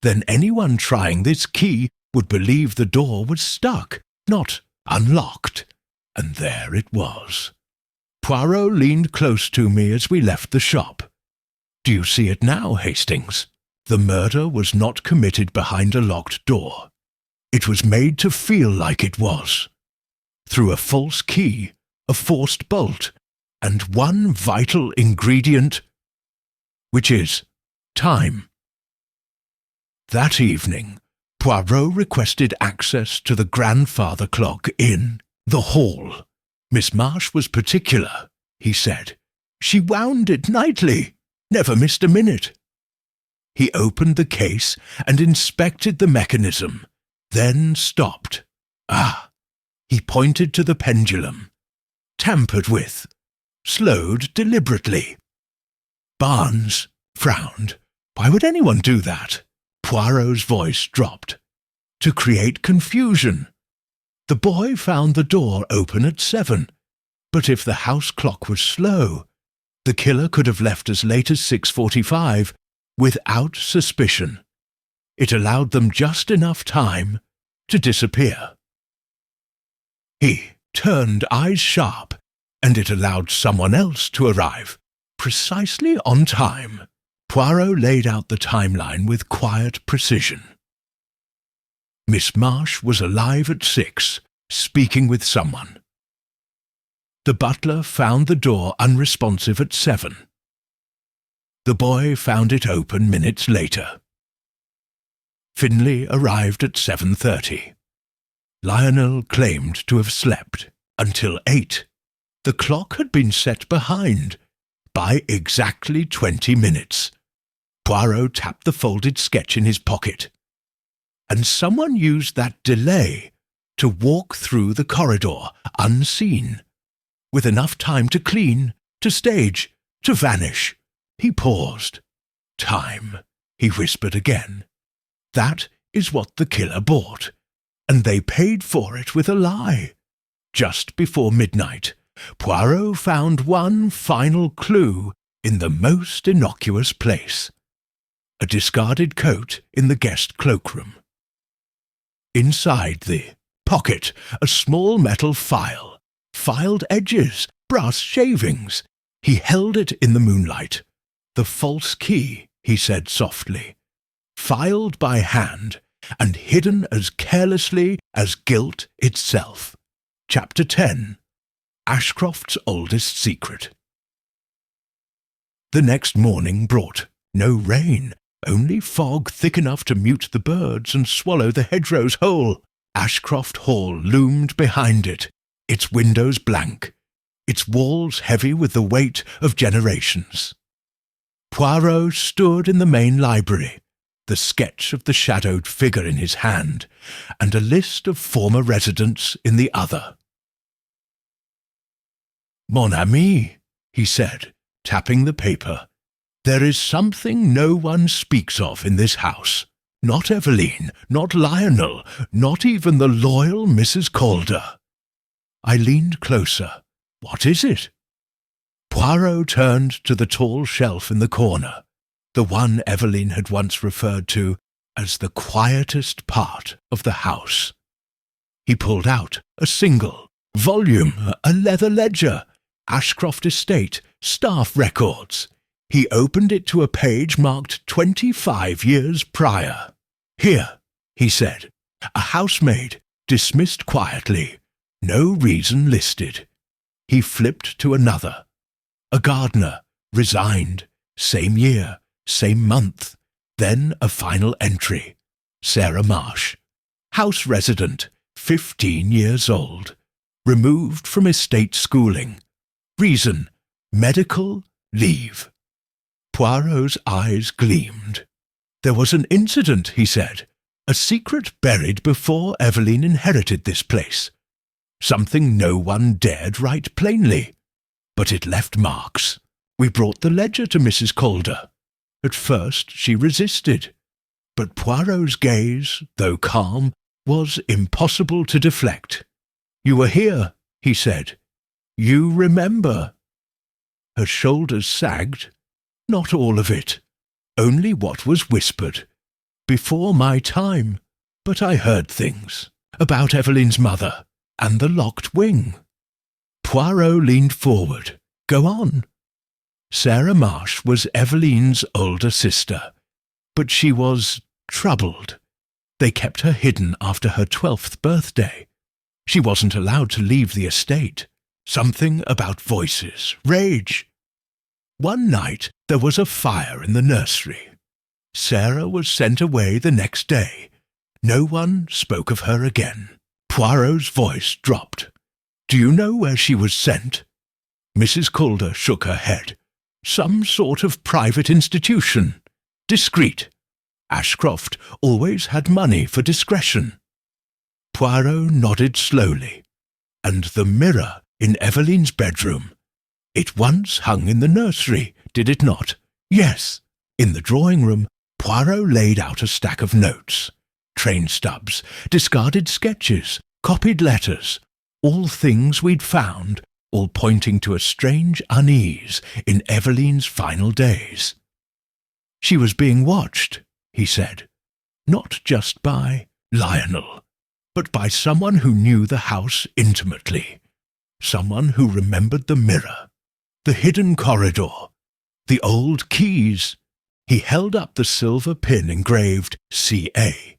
Then anyone trying this key would believe the door was stuck, not unlocked. And there it was. Poirot leaned close to me as we left the shop. Do you see it now, Hastings? The murder was not committed behind a locked door. It was made to feel like it was. Through a false key, a forced bolt, and one vital ingredient, which is time. That evening, Poirot requested access to the grandfather clock in the hall. Miss Marsh was particular, he said. She wound it nightly, never missed a minute. He opened the case and inspected the mechanism, then stopped. He pointed to the pendulum. Tampered with. Slowed deliberately. Barnes frowned. Why would anyone do that? Poirot's voice dropped. To create confusion. The boy found the door open at 7, but if the house clock was slow, the killer could have left as late as 6:45 without suspicion. It allowed them just enough time to disappear. He turned eyes sharp, and it allowed someone else to arrive, precisely on time. Poirot laid out the timeline with quiet precision. Miss Marsh was alive at 6, speaking with someone. The butler found the door unresponsive at 7. The boy found it open minutes later. Finlay arrived at 7:30. Lionel claimed to have slept until 8. The clock had been set behind by exactly 20 minutes. Poirot tapped the folded sketch in his pocket. And someone used that delay to walk through the corridor unseen, with enough time to clean, to stage, to vanish. He paused. Time, he whispered again. That is what the killer bought, and they paid for it with a lie. Just before midnight, Poirot found one final clue in the most innocuous place. A discarded coat in the guest cloakroom. Inside the pocket, a small metal file, filed edges, brass shavings. He held it in the moonlight. The false key, he said softly, filed by hand and hidden as carelessly as guilt itself. Chapter 10. Ashcroft's Oldest Secret. The next morning brought no rain, only fog thick enough to mute the birds and swallow the hedgerows whole. Ashcroft Hall loomed behind it, its windows blank, its walls heavy with the weight of generations. Poirot stood in the main library, the sketch of the shadowed figure in his hand, and a list of former residents in the other. "Mon ami," he said, tapping the paper, "there is something no one speaks of in this house. Not Evelyn, not Lionel, not even the loyal Mrs. Calder." I leaned closer. "What is it?" Poirot turned to the tall shelf in the corner, the one Evelyn had once referred to as the quietest part of the house. He pulled out a single volume, a leather ledger, Ashcroft estate, staff records. He opened it to a page marked 25 years prior. "Here," he said, "a housemaid, dismissed quietly, no reason listed." He flipped to another. A gardener, resigned, same year, same month. Then a final entry. Sarah Marsh, house resident, 15 years old, removed from estate schooling. Reason, medical leave. Poirot's eyes gleamed. "There was an incident," he said, "a secret buried before Evelyn inherited this place. Something no one dared write plainly. But it left marks. We brought the ledger to Mrs. Calder. At first she resisted, but Poirot's gaze, though calm, was impossible to deflect. 'You were here,' he said. 'You remember.' Her shoulders sagged. 'Not all of it. Only what was whispered. Before my time. But I heard things. About Evelyn's mother, and the locked wing.' Poirot leaned forward. 'Go on.' Sarah Marsh was Evelyn's older sister, but she was troubled. They kept her hidden after her 12th birthday. She wasn't allowed to leave the estate. Something about voices, rage. One night there was a fire in the nursery. Sarah was sent away the next day. No one spoke of her again." Poirot's voice dropped. "Do you know where she was sent?" Mrs. Calder shook her head. "Some sort of private institution. Discreet. Ashcroft always had money for discretion." Poirot nodded slowly. "And the mirror in Evelyn's bedroom. It once hung in the nursery, did it not?" "Yes." In the drawing-room, Poirot laid out a stack of notes. Train stubs, discarded sketches, copied letters, all things we'd found, all pointing to a strange unease in Evelyn's final days. "She was being watched," he said, "not just by Lionel, but by someone who knew the house intimately, someone who remembered the mirror, the hidden corridor, the old keys." He held up the silver pin engraved C.A.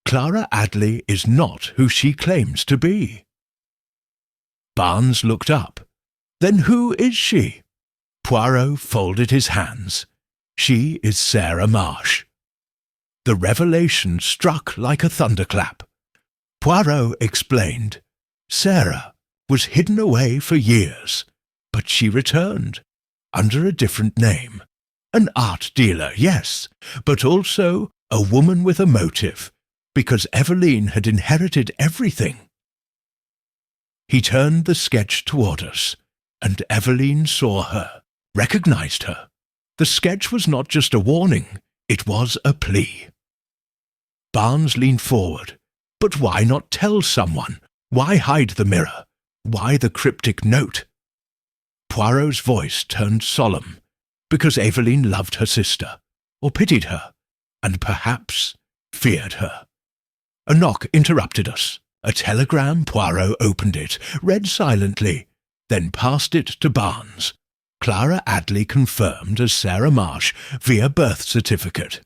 "Clara Adley is not who she claims to be." Barnes looked up. "Then who is she?" Poirot folded his hands. "She is Sarah Marsh." The revelation struck like a thunderclap. Poirot explained. Sarah was hidden away for years, but she returned, under a different name. An art dealer, yes, but also a woman with a motive, because Evelyn had inherited everything. He turned the sketch toward us, and Evelyn saw her, recognized her. The sketch was not just a warning, it was a plea. Barnes leaned forward. But why not tell someone? Why hide the mirror? Why the cryptic note? Poirot's voice turned solemn, because Evelyn loved her sister, or pitied her, and perhaps feared her. A knock interrupted us. A telegram. Poirot opened it, read silently, then passed it to Barnes. Clara Adley confirmed as Sarah Marsh via birth certificate.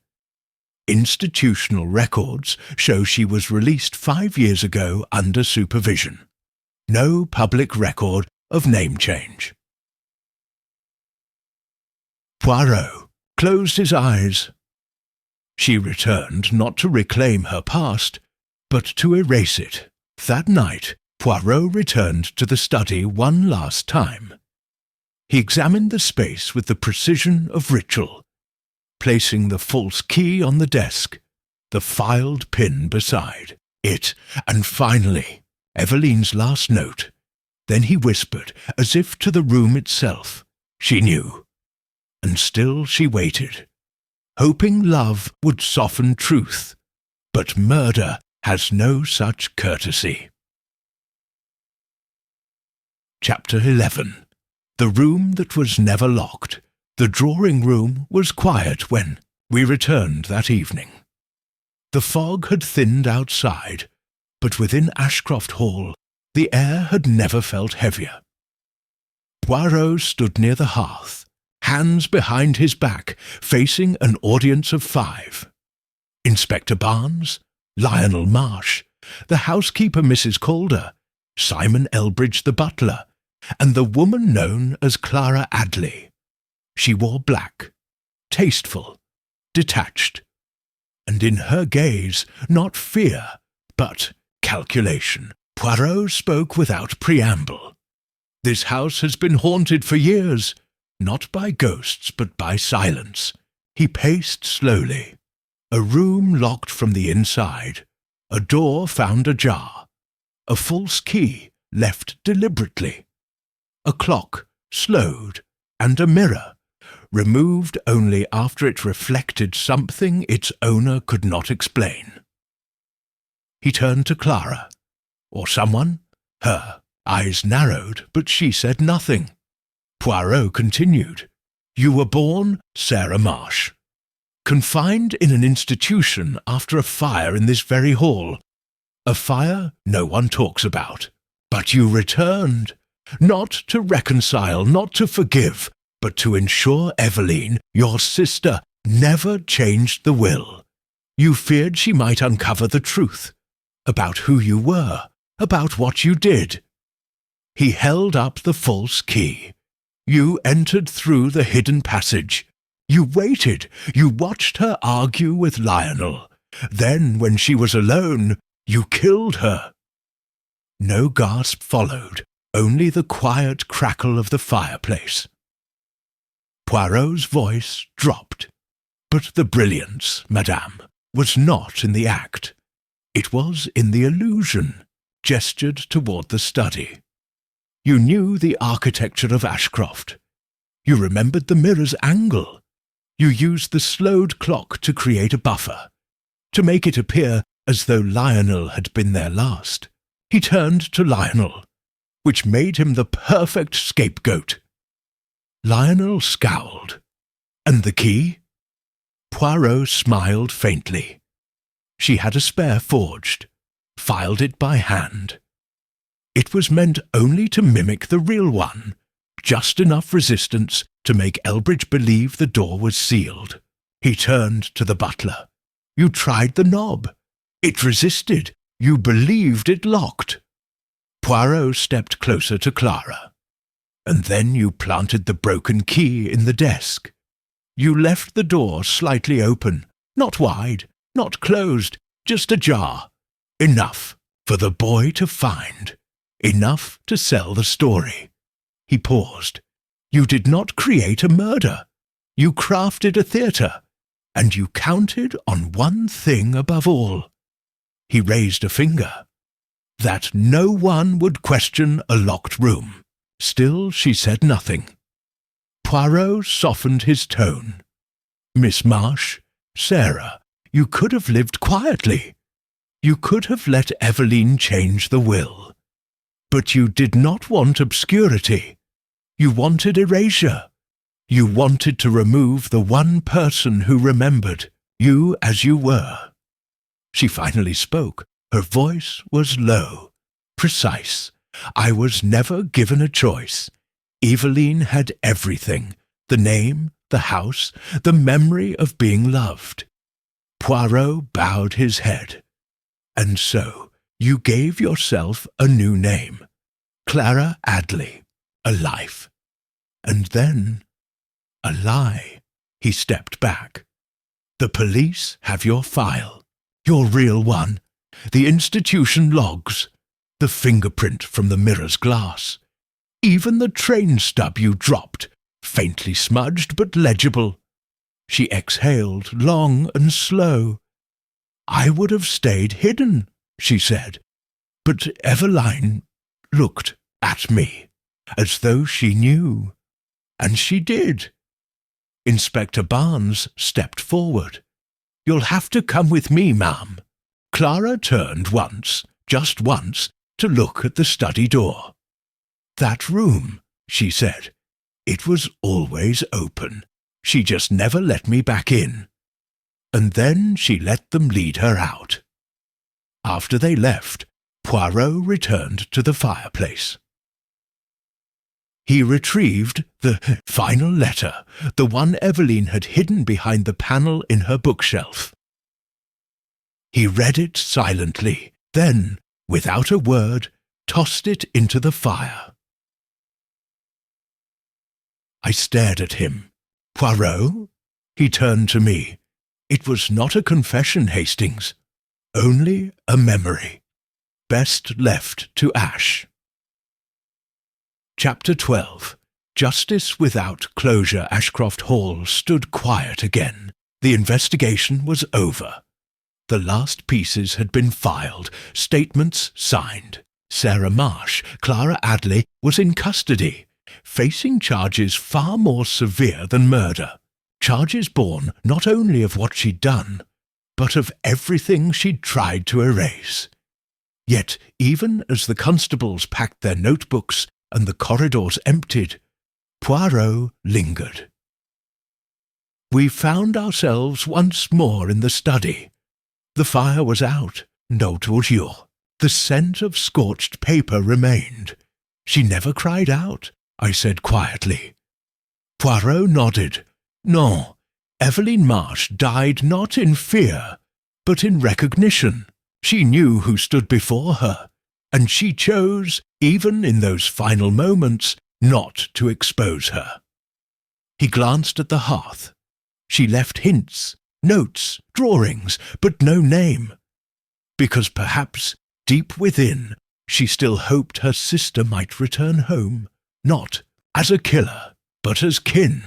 Institutional records show she was released 5 years ago under supervision. No public record of name change. Poirot closed his eyes. She returned not to reclaim her past, but to erase it. That night, Poirot returned to the study one last time. He examined the space with the precision of ritual, placing the false key on the desk, the filed pin beside it, and finally, Evelyn's last note. Then he whispered, as if to the room itself. She knew. And still she waited, hoping love would soften truth. But murder has no such courtesy. Chapter 11. The room that was never locked. The drawing-room was quiet when we returned that evening. The fog had thinned outside, but within Ashcroft Hall the air had never felt heavier. Poirot stood near the hearth, hands behind his back, facing an audience of 5. Inspector Barnes, Lionel Marsh, the housekeeper Mrs. Calder, Simon Elbridge the butler, and the woman known as Clara Adley. She wore black, tasteful, detached, and in her gaze not fear, but calculation. Poirot spoke without preamble. This house has been haunted for years, not by ghosts but by silence. He paced slowly. A room locked from the inside, a door found ajar, a false key left deliberately, a clock slowed, and a mirror removed only after it reflected something its owner could not explain. He turned to Clara, or someone. Her eyes narrowed, but she said nothing. Poirot continued. You were born Sarah Marsh, confined in an institution after a fire in this very hall. A fire no one talks about. But you returned, not to reconcile, not to forgive, but to ensure Evelyn, your sister, never changed the will. You feared she might uncover the truth about who you were, about what you did. He held up the false key. You entered through the hidden passage. You waited. You watched her argue with Lionel. Then, when she was alone, you killed her. No gasp followed, only the quiet crackle of the fireplace. Poirot's voice dropped. But the brilliance, madame, was not in the act. It was in the illusion, gestured toward the study. You knew the architecture of Ashcroft. You remembered the mirror's angle. You used the slowed clock to create a buffer, to make it appear as though Lionel had been there last. He turned to Lionel, which made him the perfect scapegoat. Lionel scowled. And the key? Poirot smiled faintly. She had a spare forged, filed it by hand. It was meant only to mimic the real one, just enough resistance to make Elbridge believe the door was sealed. He turned to the butler. You tried the knob. It resisted. You believed it locked. Poirot stepped closer to Clara. And then you planted the broken key in the desk. You left the door slightly open, not wide, not closed, just ajar. Enough for the boy to find. Enough to sell the story. He paused. You did not create a murder. You crafted a theatre, and you counted on one thing above all. He raised a finger. That no one would question a locked room. Still she said nothing. Poirot softened his tone. Miss Marsh, Sarah, you could have lived quietly. You could have let Evelyn change the will. But you did not want obscurity. You wanted erasure. You wanted to remove the one person who remembered you as you were. She finally spoke. Her voice was low, precise. I was never given a choice. Evelyn had everything, the name, the house, the memory of being loved. Poirot bowed his head. And so you gave yourself a new name, Clara Adley, a life. And then, a lie. He stepped back. The police have your file, your real one, the institution logs. the fingerprint from the mirror's glass. Even the train stub you dropped, faintly smudged but legible. She exhaled, long and slow. I would have stayed hidden, she said, but Eveline looked at me, as though she knew. And she did. Inspector Barnes stepped forward. You'll have to come with me, ma'am. Clara turned once, just once, to look at the study door. That room, she said. It was always open. She just never let me back in. And then she let them lead her out. After they left, Poirot returned to the fireplace. He retrieved the final letter, the one Evelyn had hidden behind the panel in her bookshelf. He read it silently, then, without a word, tossed it into the fire. I stared at him. Poirot? He turned to me. It was not a confession, Hastings. Only a memory. Best left to ash. Chapter 12. Justice without closure. Ashcroft Hall stood quiet again. The investigation was over. The last pieces had been filed, statements signed. Sarah Marsh, Clara Adley, was in custody, facing charges far more severe than murder. Charges born not only of what she'd done, but of everything she'd tried to erase. Yet, even as the constables packed their notebooks and the corridors emptied, Poirot lingered. We found ourselves once more in the study. The fire was out, no toujours. The scent of scorched paper remained. She never cried out, I said quietly. Poirot nodded. No, Evelyn Marsh died not in fear, but in recognition. She knew who stood before her, and she chose, even in those final moments, not to expose her. He glanced at the hearth. She left hints, notes, drawings, but no name. Because perhaps, deep within, she still hoped her sister might return home, not as a killer, but as kin.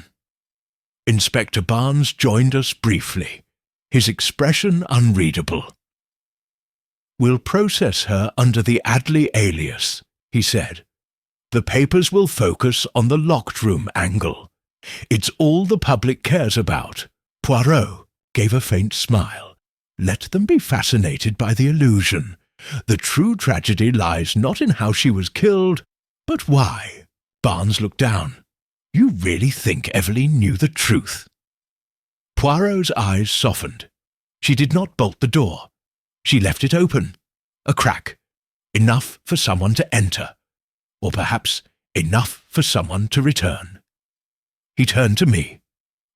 Inspector Barnes joined us briefly, his expression unreadable. We'll process her under the Adley alias, he said. The papers will focus on the locked room angle. It's all the public cares about. Poirot gave a faint smile. Let them be fascinated by the illusion. The true tragedy lies not in how she was killed, but why. Barnes looked down. You really think Evelyn knew the truth? Poirot's eyes softened. She did not bolt the door. She left it open. A crack. Enough for someone to enter. Or perhaps enough for someone to return. He turned to me.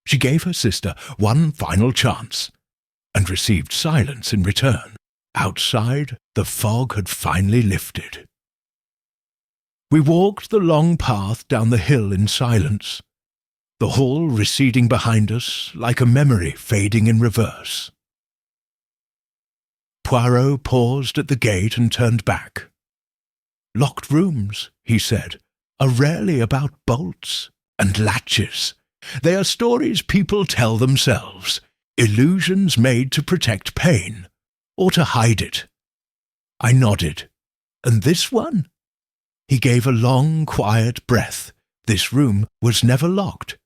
She gave her sister one final chance, and received silence in return. Outside, the fog had finally lifted. We walked the long path down the hill in silence, the hall receding behind us like a memory fading in reverse. Poirot paused at the gate and turned back. Locked rooms, he said, are rarely about bolts and latches. They are stories people tell themselves, illusions made to protect pain, or to hide it. I nodded. And this one? He gave a long, quiet breath. This room was never locked.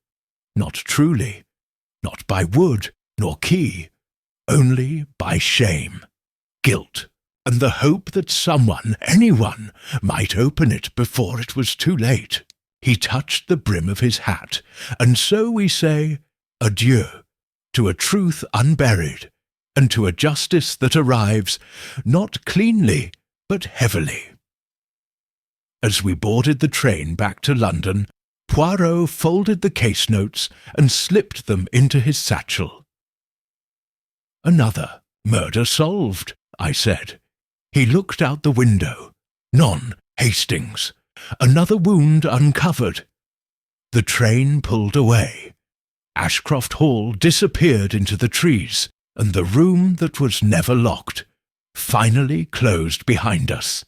Not truly. Not by wood nor key. Only by shame, guilt, and the hope that someone, anyone, might open it before it was too late. He touched the brim of his hat, and so we say adieu to a truth unburied, and to a justice that arrives not cleanly, but heavily. As we boarded the train back to London, Poirot folded the case notes and slipped them into his satchel. Another murder solved, I said. He looked out the window. None, Hastings. Another wound uncovered. The train pulled away. Ashcroft Hall disappeared into the trees, and the room that was never locked finally closed behind us.